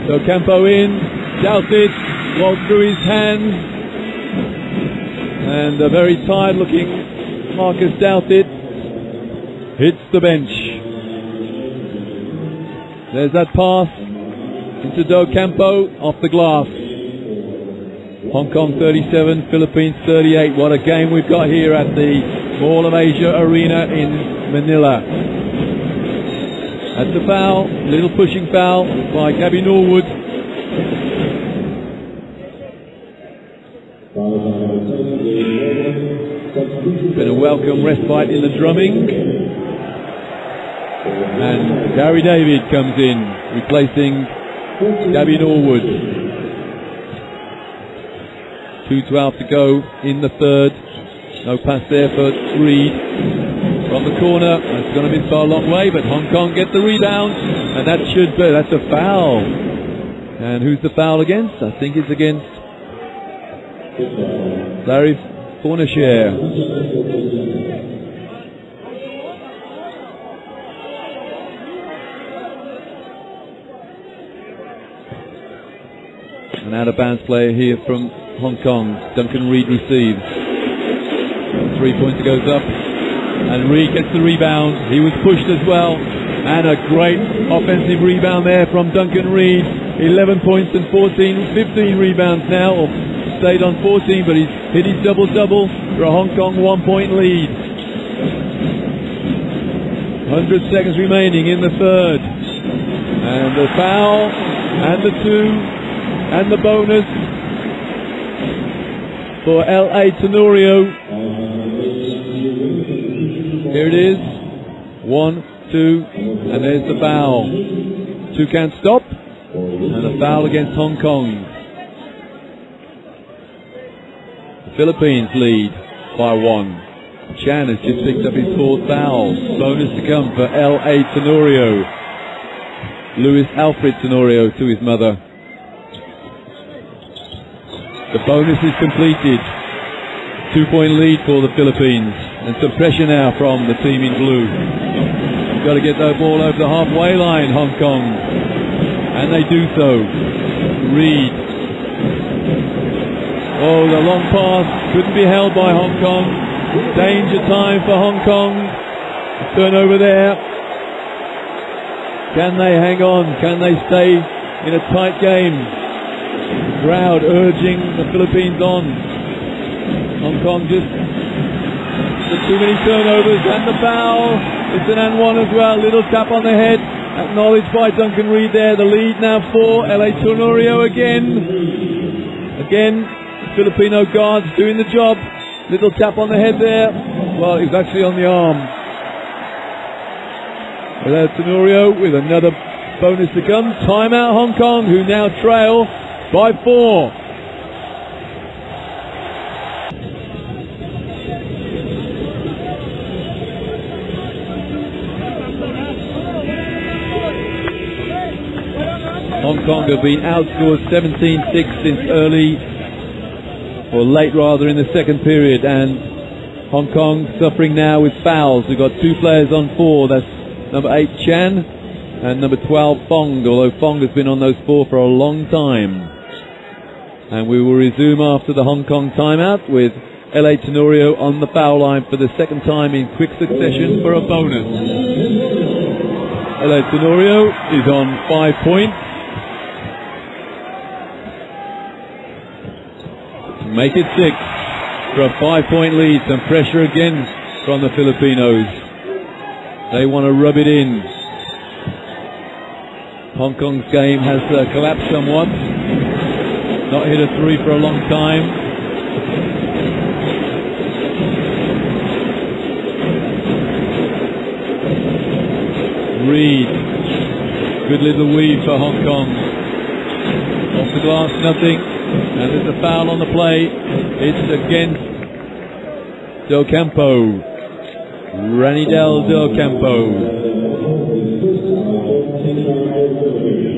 So Campo in. Douthit walks through his hands. And a very tired looking Marcus Douthit hits the bench. There's that pass into Do Campo off the glass. Hong Kong 37, Philippines 38. What a game we've got here at the Mall of Asia Arena in Manila. That's a foul, little pushing foul by Gabby Norwood. Been a welcome respite in the drumming. And Gary David comes in, replacing Gabby Norwood. 2:12 to go in the 3rd. No pass there for Reed. From the corner, it's going to be far a long way, but Hong Kong get the rebound. And that's a foul. And who's the foul against? I think it's against Larry Fornashare. An out-of-bounds player here from Hong Kong. Duncan Reed receives. 3-pointer goes up. And Reed gets the rebound. He was pushed as well. And a great offensive rebound there from Duncan Reed. 11 points and 15 rebounds now. Or stayed on 14, but he's hit his double-double for a Hong Kong 1-point lead. 100 seconds remaining in the 3rd. And the foul. And the 2. And the bonus for L.A. Tenorio. Here it is. 1, 2, and there's the foul. 2 can't stop. And a foul against Hong Kong. The Philippines lead by 1. Chan has just picked up his 4th foul. Bonus to come for L.A. Tenorio. Louis Alfred Tenorio to his mother. The bonus is completed. 2-point lead for the Philippines. And some pressure now from the team in blue. got to get that ball over the halfway line, Hong Kong. And they do so. Reed. Oh, the long pass couldn't be held by Hong Kong. Danger time for Hong Kong. Turnover there. Can they hang on? Can they stay in a tight game? Crowd urging the Philippines on. Hong Kong just too many turnovers and the foul. It's an and one as well. Little tap on the head. Acknowledged by Duncan Reed there. The lead now for LA Tenorio again. Again, Filipino guards doing the job. Little tap on the head there. Well, it's actually on the arm. LA Tenorio with another bonus to come. Timeout Hong Kong, who now trail by 4. Hong Kong have been outscored 17-6 since late in the second period, and Hong Kong suffering now with fouls. We've got 2 players on 4. That's number 8 Chan and number 12 Fong, although Fong has been on those 4 for a long time. And we will resume after the Hong Kong timeout with LA Tenorio on the foul line for the second time in quick succession for a bonus. LA Tenorio is on 5 points. Make it 6 for a 5-point lead. Some pressure again from the Filipinos. They want to rub it in. Hong Kong's game has collapsed somewhat. Not hit a 3 for a long time. Reed. Good little weave for Hong Kong. Off the glass, nothing. And there's a foul on the play. It's against Del Campo. Ranidel Del Campo.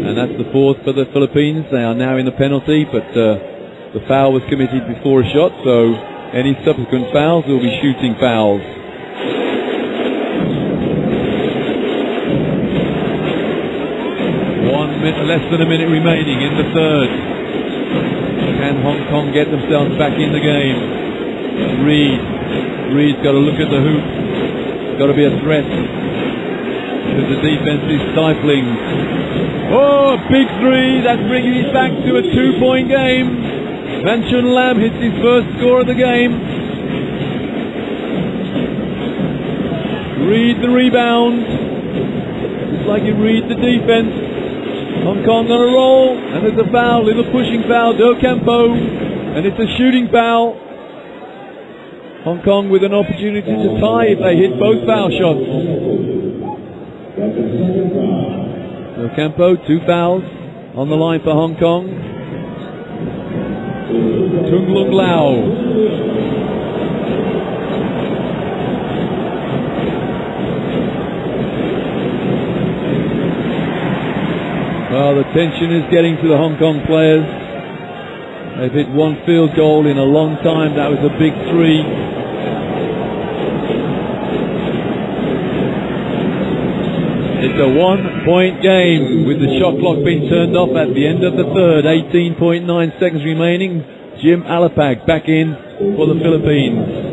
And that's the 4th for the Philippines. They are now in the penalty, but the foul was committed before a shot, so any subsequent fouls will be shooting fouls. Less than a minute remaining in the third. Can Hong Kong get themselves back in the game? Reed's got to look at the hoop. Got to be a threat, because the defense is stifling. Oh, a big 3. That's bringing it back to a 2-point game. Manchun Lam hits his first score of the game. Reed the rebound. It's like you read the defense. Hong Kong on a roll, and there's a foul, little pushing foul, Del Campo, and it's a shooting foul. Hong Kong with an opportunity to tie if they hit both foul shots. Del Campo, 2 fouls on the line for Hong Kong. Tung Lung Lau. Well, the tension is getting to the Hong Kong players. They've hit 1 field goal in a long time. That was a big 3. It's a 1-point game with the shot clock being turned off at the end of the third. 18.9 seconds remaining. Jim Alapag back in for the Philippines.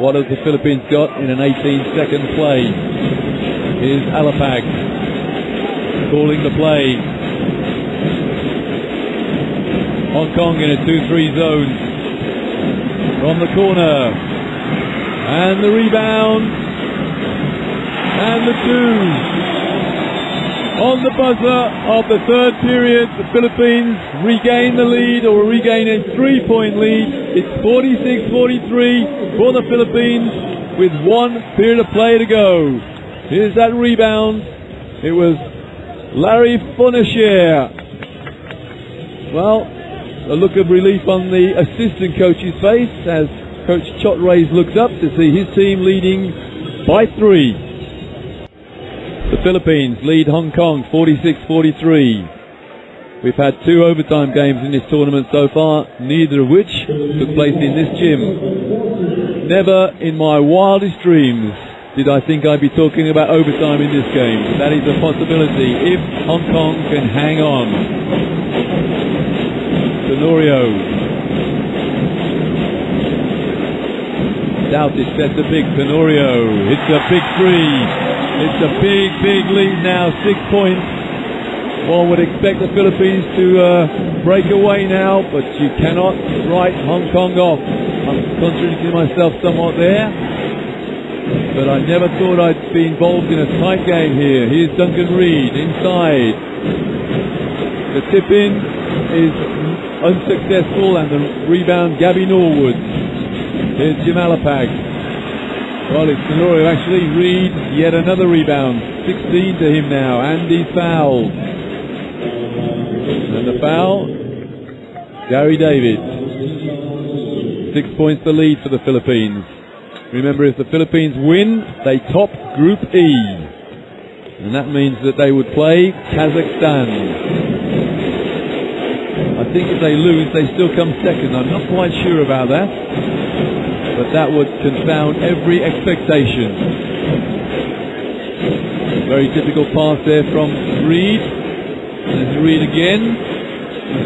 What has the Philippines got in an 18-second play? Here's Alapag calling the play. Hong Kong in a 2-3 zone from the corner. And the rebound. And the 2. On the buzzer of the third period, the Philippines regain the lead, or regain a 3-point lead. It's 46-43 for the Philippines with 1 period of play to go. Here's that rebound. It was Larry Fonacher. Well, a look of relief on the assistant coach's face as Coach Chot Rays looks up to see his team leading by 3. The Philippines lead Hong Kong 46-43. We've had 2 overtime games in this tournament so far, neither of which took place in this gym. Never in my wildest dreams did I think I'd be talking about overtime in this game. That is a possibility if Hong Kong can hang on. Tenorio. Doughty sets a big. Tenorio hits a big 3. It's a big lead now, 6 points. One would expect the Philippines to break away now, but you cannot write Hong Kong off. I'm contradicting myself somewhat there, but I never thought I'd be involved in a tight game here. Here's Duncan Reid inside. The tip-in is unsuccessful, and the rebound, Gabby Norwood. Here's Jamalapag. Well, it's Tenorio actually. Reid, yet another rebound. 16 to him now, and he's fouled. And the foul, Gary David. 6 points the lead for the Philippines. Remember, if the Philippines win, they top Group E. And that means that they would play Kazakhstan. I think if they lose, they still come second. I'm not quite sure about that. But that would confound every expectation. Very typical pass there from Reid. There's Reid again.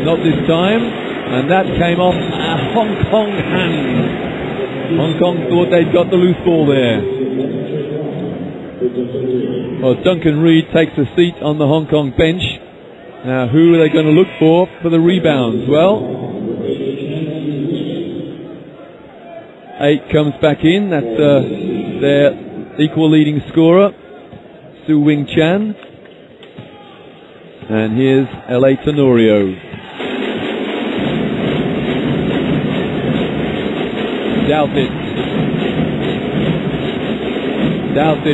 Not this time. And that came off a Hong Kong hand. Hong Kong thought they'd got the loose ball there. Well, Duncan Reid takes a seat on the Hong Kong bench. Now, who are they going to look for the rebounds? Well, 8 comes back in. That's their equal leading scorer, Su Wing Chan. And here's L.A. Tenorio. Doughty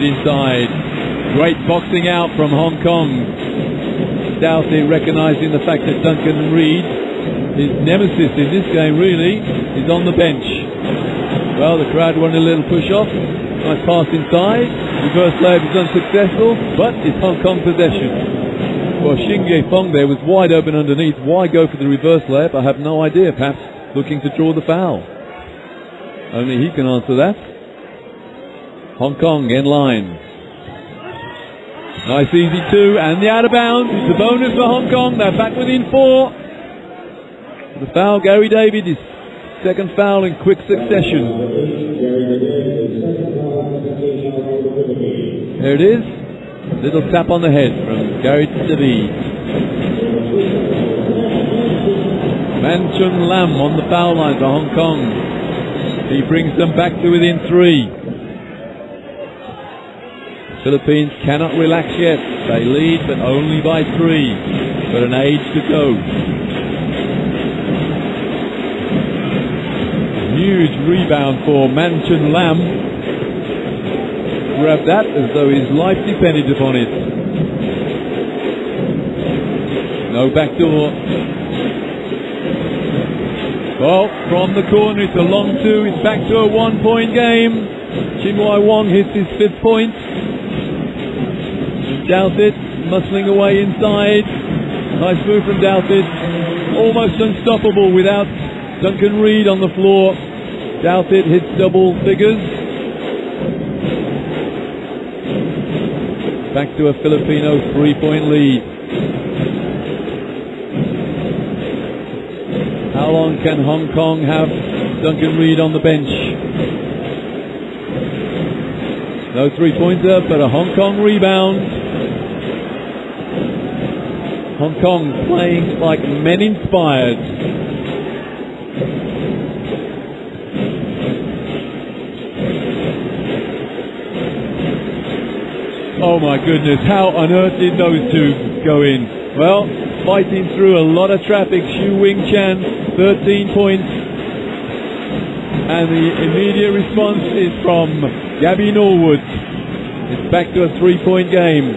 inside. Great boxing out from Hong Kong. Doughty recognizing the fact that Duncan Reid, his nemesis in this game really, is on the bench. Well, the crowd wanted a little push-off. Nice pass inside. Reverse layup is unsuccessful, but it's Hong Kong possession. Well, Xing Ye-fong there was wide open underneath. Why go for the reverse layup? I have no idea. Perhaps looking to draw the foul. Only he can answer that. Hong Kong in line. Nice easy 2, and the out of bounds. It's a bonus for Hong Kong. They're back within 4. The foul, Gary David, his second foul in quick succession. There it is. Little tap on the head from Gary David. Man Chun Lam on the foul line for Hong Kong. He brings them back to within 3. Philippines cannot relax yet. They lead, but only by 3. But an age to go. Huge rebound for Manchun Lam. Grabbed that as though his life depended upon it. No backdoor. Well, from the corner, it's a long 2. It's back to a 1-point game. Chin Wai Wong hits his 5th point. Doughty muscling away inside. Nice move from Doughty. Almost unstoppable without Duncan Reid on the floor. Doughty hits double figures. Back to a Filipino 3-point lead. How long can Hong Kong have Duncan Reid on the bench? No 3-pointer, but a Hong Kong rebound. Hong Kong playing like men inspired. Oh my goodness, how on earth did those two go in? Well, fighting through a lot of traffic. Xu Wing Chan, 13 points. And the immediate response is from Gabby Norwood. It's back to a 3-point game.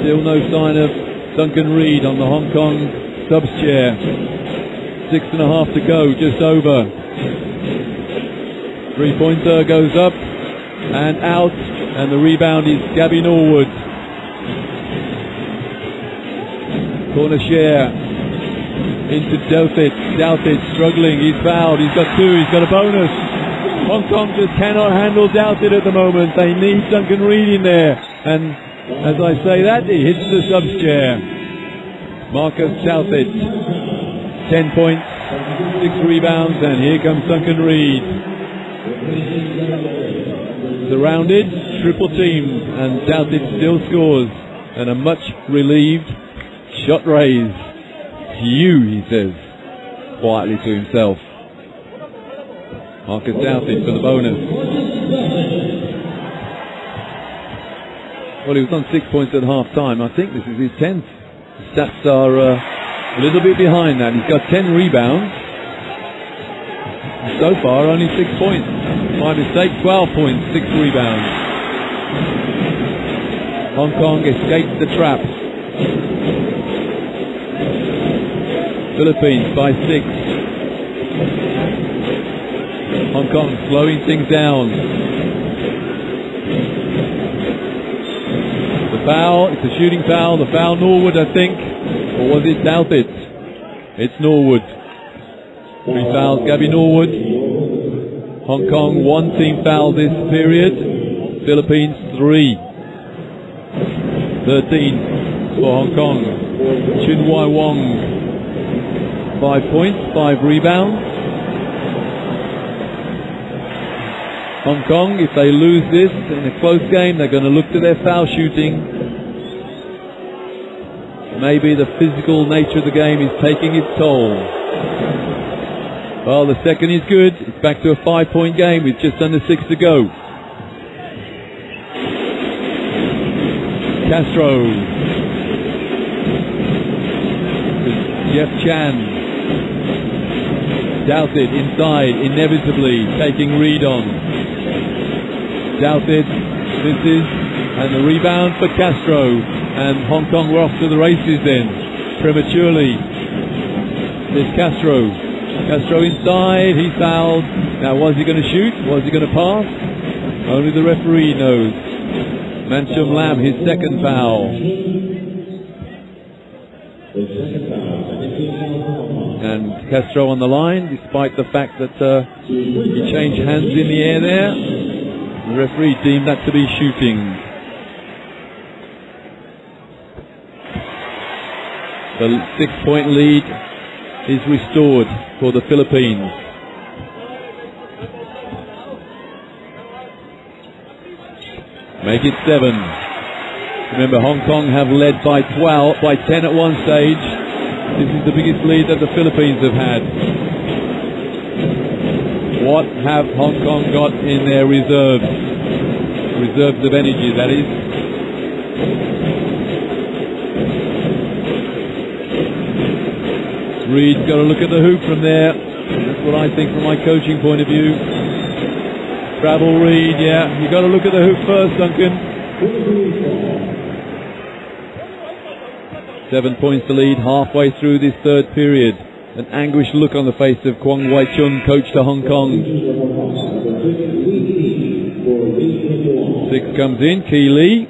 Still no sign of Duncan Reid on the Hong Kong subs chair. 6.5 to go, just over. 3-pointer goes up and out. And the rebound is Gabby Norwood. Corner share into Douthit. Douthit struggling. He's fouled. He's got two. He's got a bonus. Hong Kong just cannot handle Douthit at the moment. They need Duncan Reid in there. And as I say that, he hits the subs chair. Marcus Douthit. 10 points, 6 rebounds, and here comes Duncan Reid. Surrounded, triple teamed, and Douthit still scores. And a much relieved shot raise. You, he says, quietly to himself. Marcus Douthit for the bonus. Well, he was on 6 points at half time. I think this is his 10th. The stats are a little bit behind that. He's got 10 rebounds. So far, only 6 points. My mistake, 12 points, 6 rebounds. Hong Kong escapes the trap. Philippines by 6. Hong Kong slowing things down. The foul, it's a shooting foul. The foul, Norwood, I think. Or was it Douthit? It's Norwood. 3 fouls, Gabby Norwood. Hong Kong 1 team foul this period. Philippines 3. 13 for Hong Kong. Chun Wai Wong 5 points, 5 rebounds. Hong Kong, if they lose this in a close game, they're going to look to their foul shooting. Maybe the physical nature of the game is taking its toll. Well, the second is good. It's back to a 5-point game with just under 6 to go. Castro. Jeff Chan. Douthit inside, inevitably taking Reid on. Douthit, misses, and the rebound for Castro. And Hong Kong were off to the races then, prematurely. There's Castro. Castro inside, he's fouled. Now, was he going to shoot? Was he going to pass? Only the referee knows. Manchum Lam, his second foul. And Castro on the line, despite the fact that he changed hands in the air there. The referee deemed that to be shooting. The 6-point lead is restored for the Philippines. Make it 7. Remember, Hong Kong have led by 10 at one stage. This is the biggest lead that the Philippines have had. What have Hong Kong got in their reserves? Reserves of energy, that is. Reid's got to look at the hoop from there. That's what I think from my coaching point of view. Travel Reid, yeah. You got to look at the hoop first, Duncan. 7 points to lead halfway through this third period. An anguished look on the face of Kwong Wai-chun, coach to Hong Kong. 6 comes in, Key Lee.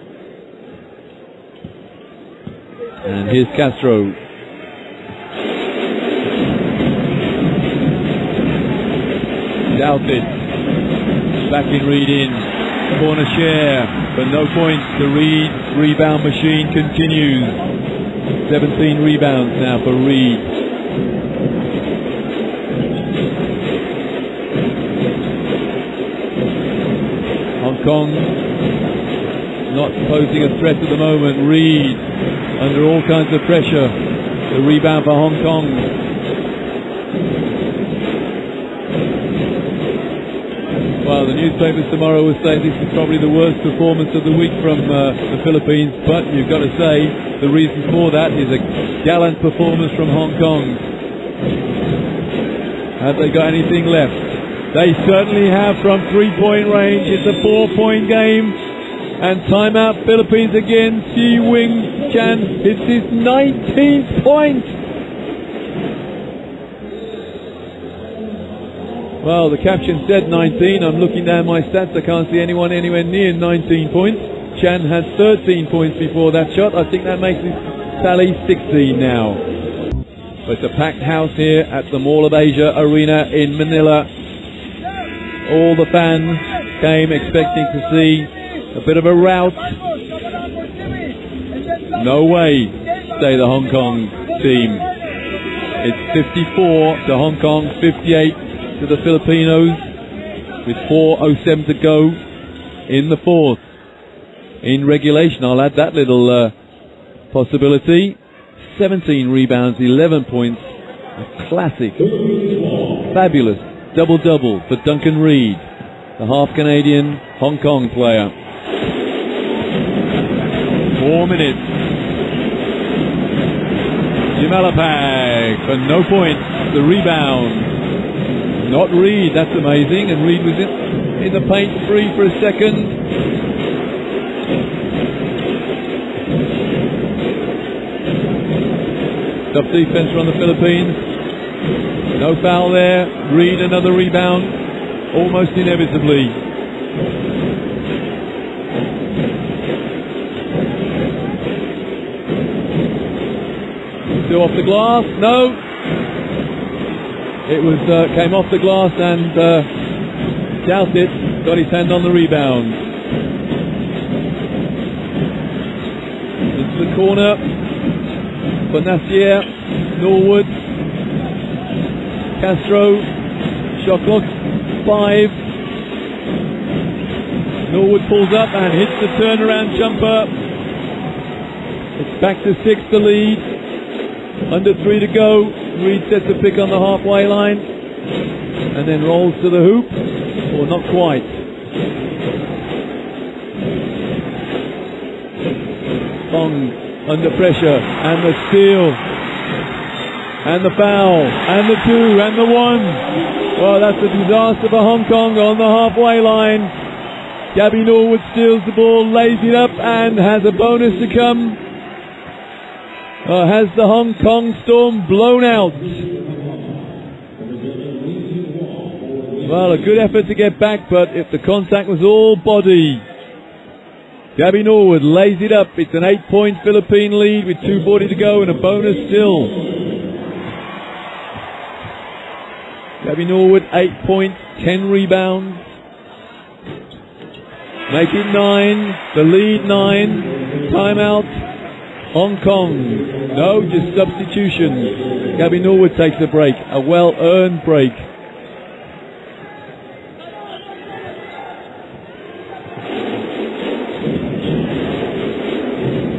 And here's Castro. Douthit. Backing Reid in. Corner share, but no points. The Reid rebound machine continues. 17 rebounds now for Reid. Hong Kong not posing a threat at the moment. Reid under all kinds of pressure. The rebound for Hong Kong. Well, the newspapers tomorrow will say this is probably the worst performance of the week from the Philippines, but you've got to say the reason for that is a gallant performance from Hong Kong. Have they got anything left? They certainly have from 3-point range. It's a 4-point game. And timeout, Philippines again. Si Wing Chan hits his 19th point. Well, the caption said 19. I'm looking down my stats. I can't see anyone anywhere near 19 points. Chan had 13 points before that shot. I think that makes his tally 16 now. But it's a packed house here at the Mall of Asia Arena in Manila. All the fans came expecting to see a bit of a rout. No way, say the Hong Kong team. It's 54 to Hong Kong, 58 to the Filipinos, with 4:07 to go in the fourth. In regulation, I'll add that little possibility. 17 rebounds, 11 points. A classic, fabulous double-double for Duncan Reed, the half-Canadian Hong Kong player. 4 minutes. Jimalapag for no points. The rebound. Not Reed, that's amazing. And Reed was in the paint free for a second. Tough defense from the Philippines. No foul there. Reed another rebound. Almost inevitably. Still off the glass. No. It was came off the glass and Douthit got his hand on the rebound. Into the corner for Nasir. Norwood. Castro. Shot clock 5. Norwood pulls up and hits the turnaround jumper. It's back to 6 to lead. Under 3 to go. Reed sets a pick on the halfway line and then rolls to the hoop, or not quite. Fong under pressure, and the steal, and the foul, and the 2, and the 1. Well, that's a disaster for Hong Kong on the halfway line. Gabby Norwood steals the ball, lays it up, and has a bonus to come. Has the Hong Kong Storm blown out? Well, a good effort to get back, but if the contact was all body. Gabby Norwood lays it up. It's an 8-point Philippine lead with 2:40 to go and a bonus still. Gabby Norwood, 8 points, 10 rebounds. Make it 9. The lead 9. Timeout. Hong Kong, no, just substitution. Gabby Norwood takes a break, a well-earned break.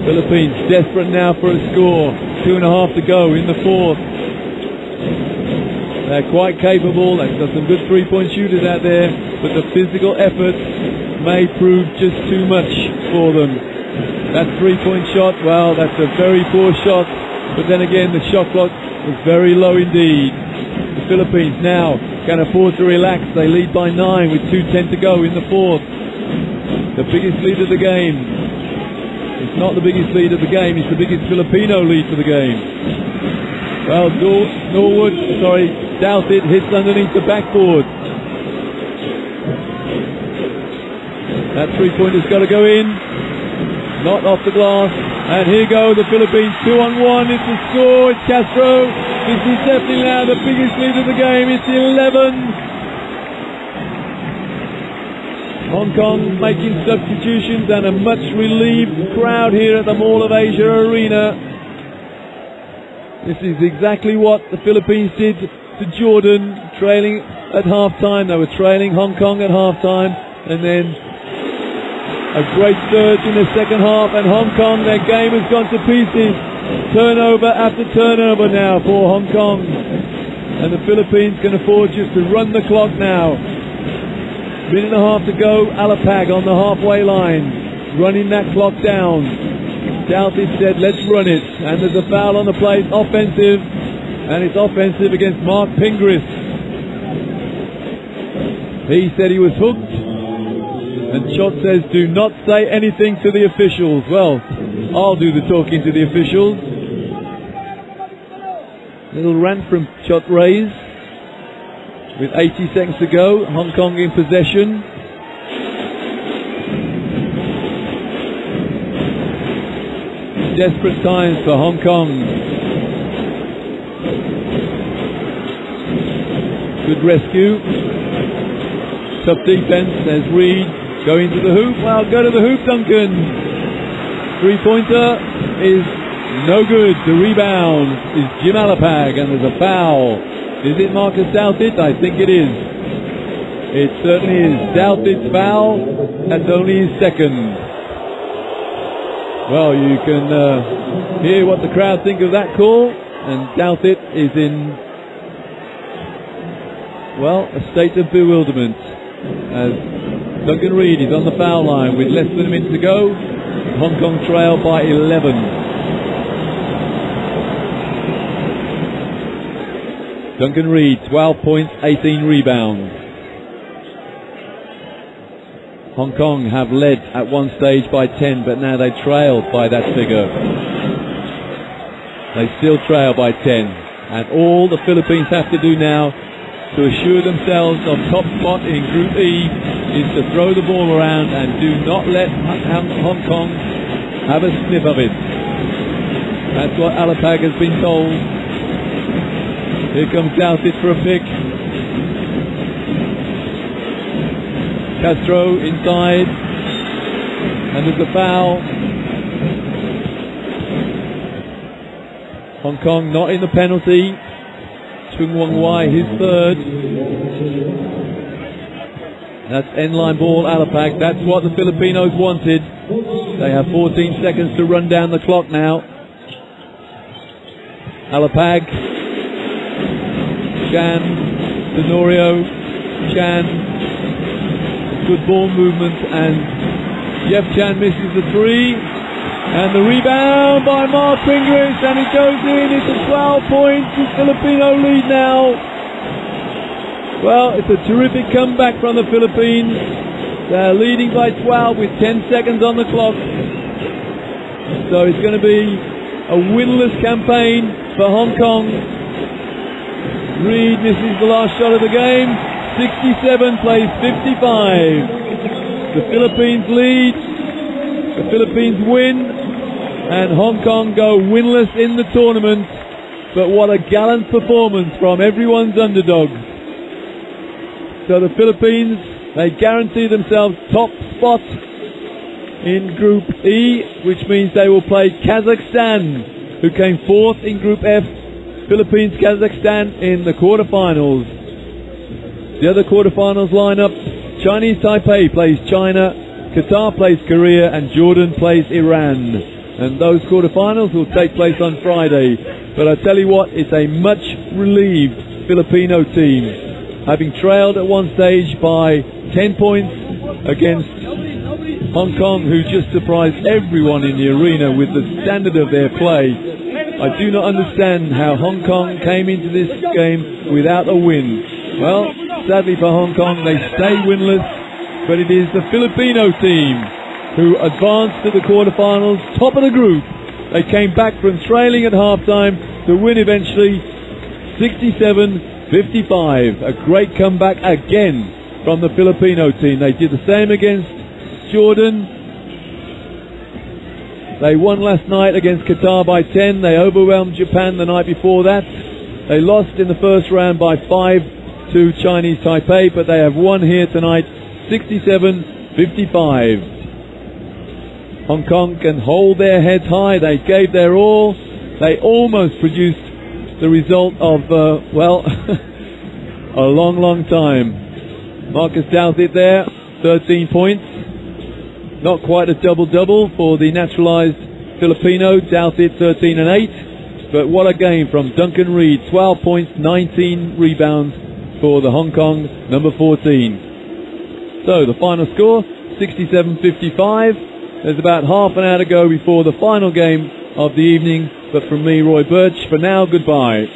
Philippines desperate now for a score. 2.5 to go in the fourth. They're quite capable. They've got some good three-point shooters out there, but the physical effort may prove just too much for them. That three-point shot, well, that's a very poor shot. But then again, the shot clock was very low indeed. The Philippines now can afford to relax. They lead by 9 with 2:10 to go in the fourth. The biggest lead of the game. It's not the biggest lead of the game. It's the biggest Filipino lead for the game. Well, Douthit hits underneath the backboard. That three-pointer's got to go in. Not off the glass. And here go the Philippines, 2-on-1. It's a score. It's Castro. This is definitely now the biggest lead of the game. It's 11. Hong Kong making substitutions and a much relieved crowd here at the Mall of Asia Arena. This is exactly what the Philippines did to Jordan, trailing at halftime. They were trailing Hong Kong at halftime, and then a great surge in the second half, and Hong Kong, their game has gone to pieces. Turnover after turnover now for Hong Kong. And the Philippines can afford just to run the clock now. Minute and a half to go. Alapag on the halfway line, running that clock down. Douthit said, let's run it. And there's a foul on the play. It's offensive. And it's offensive against Mark Pingris. He said he was hooked. And Chot says, do not say anything to the officials. Well, I'll do the talking to the officials. Little rant from Chot Rays. With 80 seconds to go, Hong Kong in possession. Desperate times for Hong Kong. Good rescue. Tough defense as Reed going to the hoop. Well, go to the hoop, Duncan. Three-pointer is no good. The rebound is Jim Alapag, and there's a foul. Is it Marcus Douthit? I think it is. It certainly is. Douthit's foul. That's only his second. Well, you can hear what the crowd think of that call, and Douthit is in, well, a state of bewilderment as Duncan Reed is on the foul line with less than a minute to go. Hong Kong trail by 11. Duncan Reed, 12 points, 18 rebounds. Hong Kong have led at one stage by 10, but now they trailed by that figure. They still trail by 10. And all the Philippines have to do now to assure themselves of top spot in Group E is to throw the ball around and do not let Hong Kong have a sniff of it. That's what Alapag has been told. Here comes Douthit for a pick. Castro inside, and there's a foul. Hong Kong not in the penalty. Chung Wong Wai, his third. That's end-line ball, Alapag. That's what the Filipinos wanted. They have 14 seconds to run down the clock now. Alapag, Chan, Tenorio, Chan. Good ball movement, and Jeff Chan misses the three, and the rebound by Mark Pingris, and it goes in. It's a 12 points, the Filipino lead now. Well, it's a terrific comeback from the Philippines. They're leading by 12 with 10 seconds on the clock. So it's going to be a winless campaign for Hong Kong. Reed misses the last shot of the game. 67 plays 55. The Philippines lead. The Philippines win. And Hong Kong go winless in the tournament. But what a gallant performance from everyone's underdogs. So the Philippines, they guarantee themselves top spot in Group E, which means they will play Kazakhstan, who came fourth in Group F. Philippines-Kazakhstan in the quarterfinals. The other quarterfinals lineup: Chinese Taipei plays China, Qatar plays Korea, and Jordan plays Iran. And those quarterfinals will take place on Friday. But I tell you what, it's a much relieved Filipino team, having trailed at one stage by 10 points against Hong Kong, who just surprised everyone in the arena with the standard of their play. I do not understand how Hong Kong came into this game without a win. Well, sadly for Hong Kong, they stay winless, but it is the Filipino team who advanced to the quarterfinals, top of the group. They came back from trailing at halftime to win eventually 67-55. A great comeback again from the Filipino team. They did the same against Jordan. They won last night against Qatar by 10. They overwhelmed Japan the night before that. They lost in the first round by 5 to Chinese Taipei, but they have won here tonight 67-55. Hong Kong can hold their heads high. They gave their all. They almost produced the result of, a long, long time. Marcus Douthit there, 13 points. Not quite a double-double for the naturalized Filipino. Douthit 13 and 8. But what a game from Duncan Reed. 12 points, 19 rebounds for the Hong Kong number 14. So the final score, 67-55. There's about half an hour to go before the final game of the evening. But from me, Roy Birch, for now, goodbye.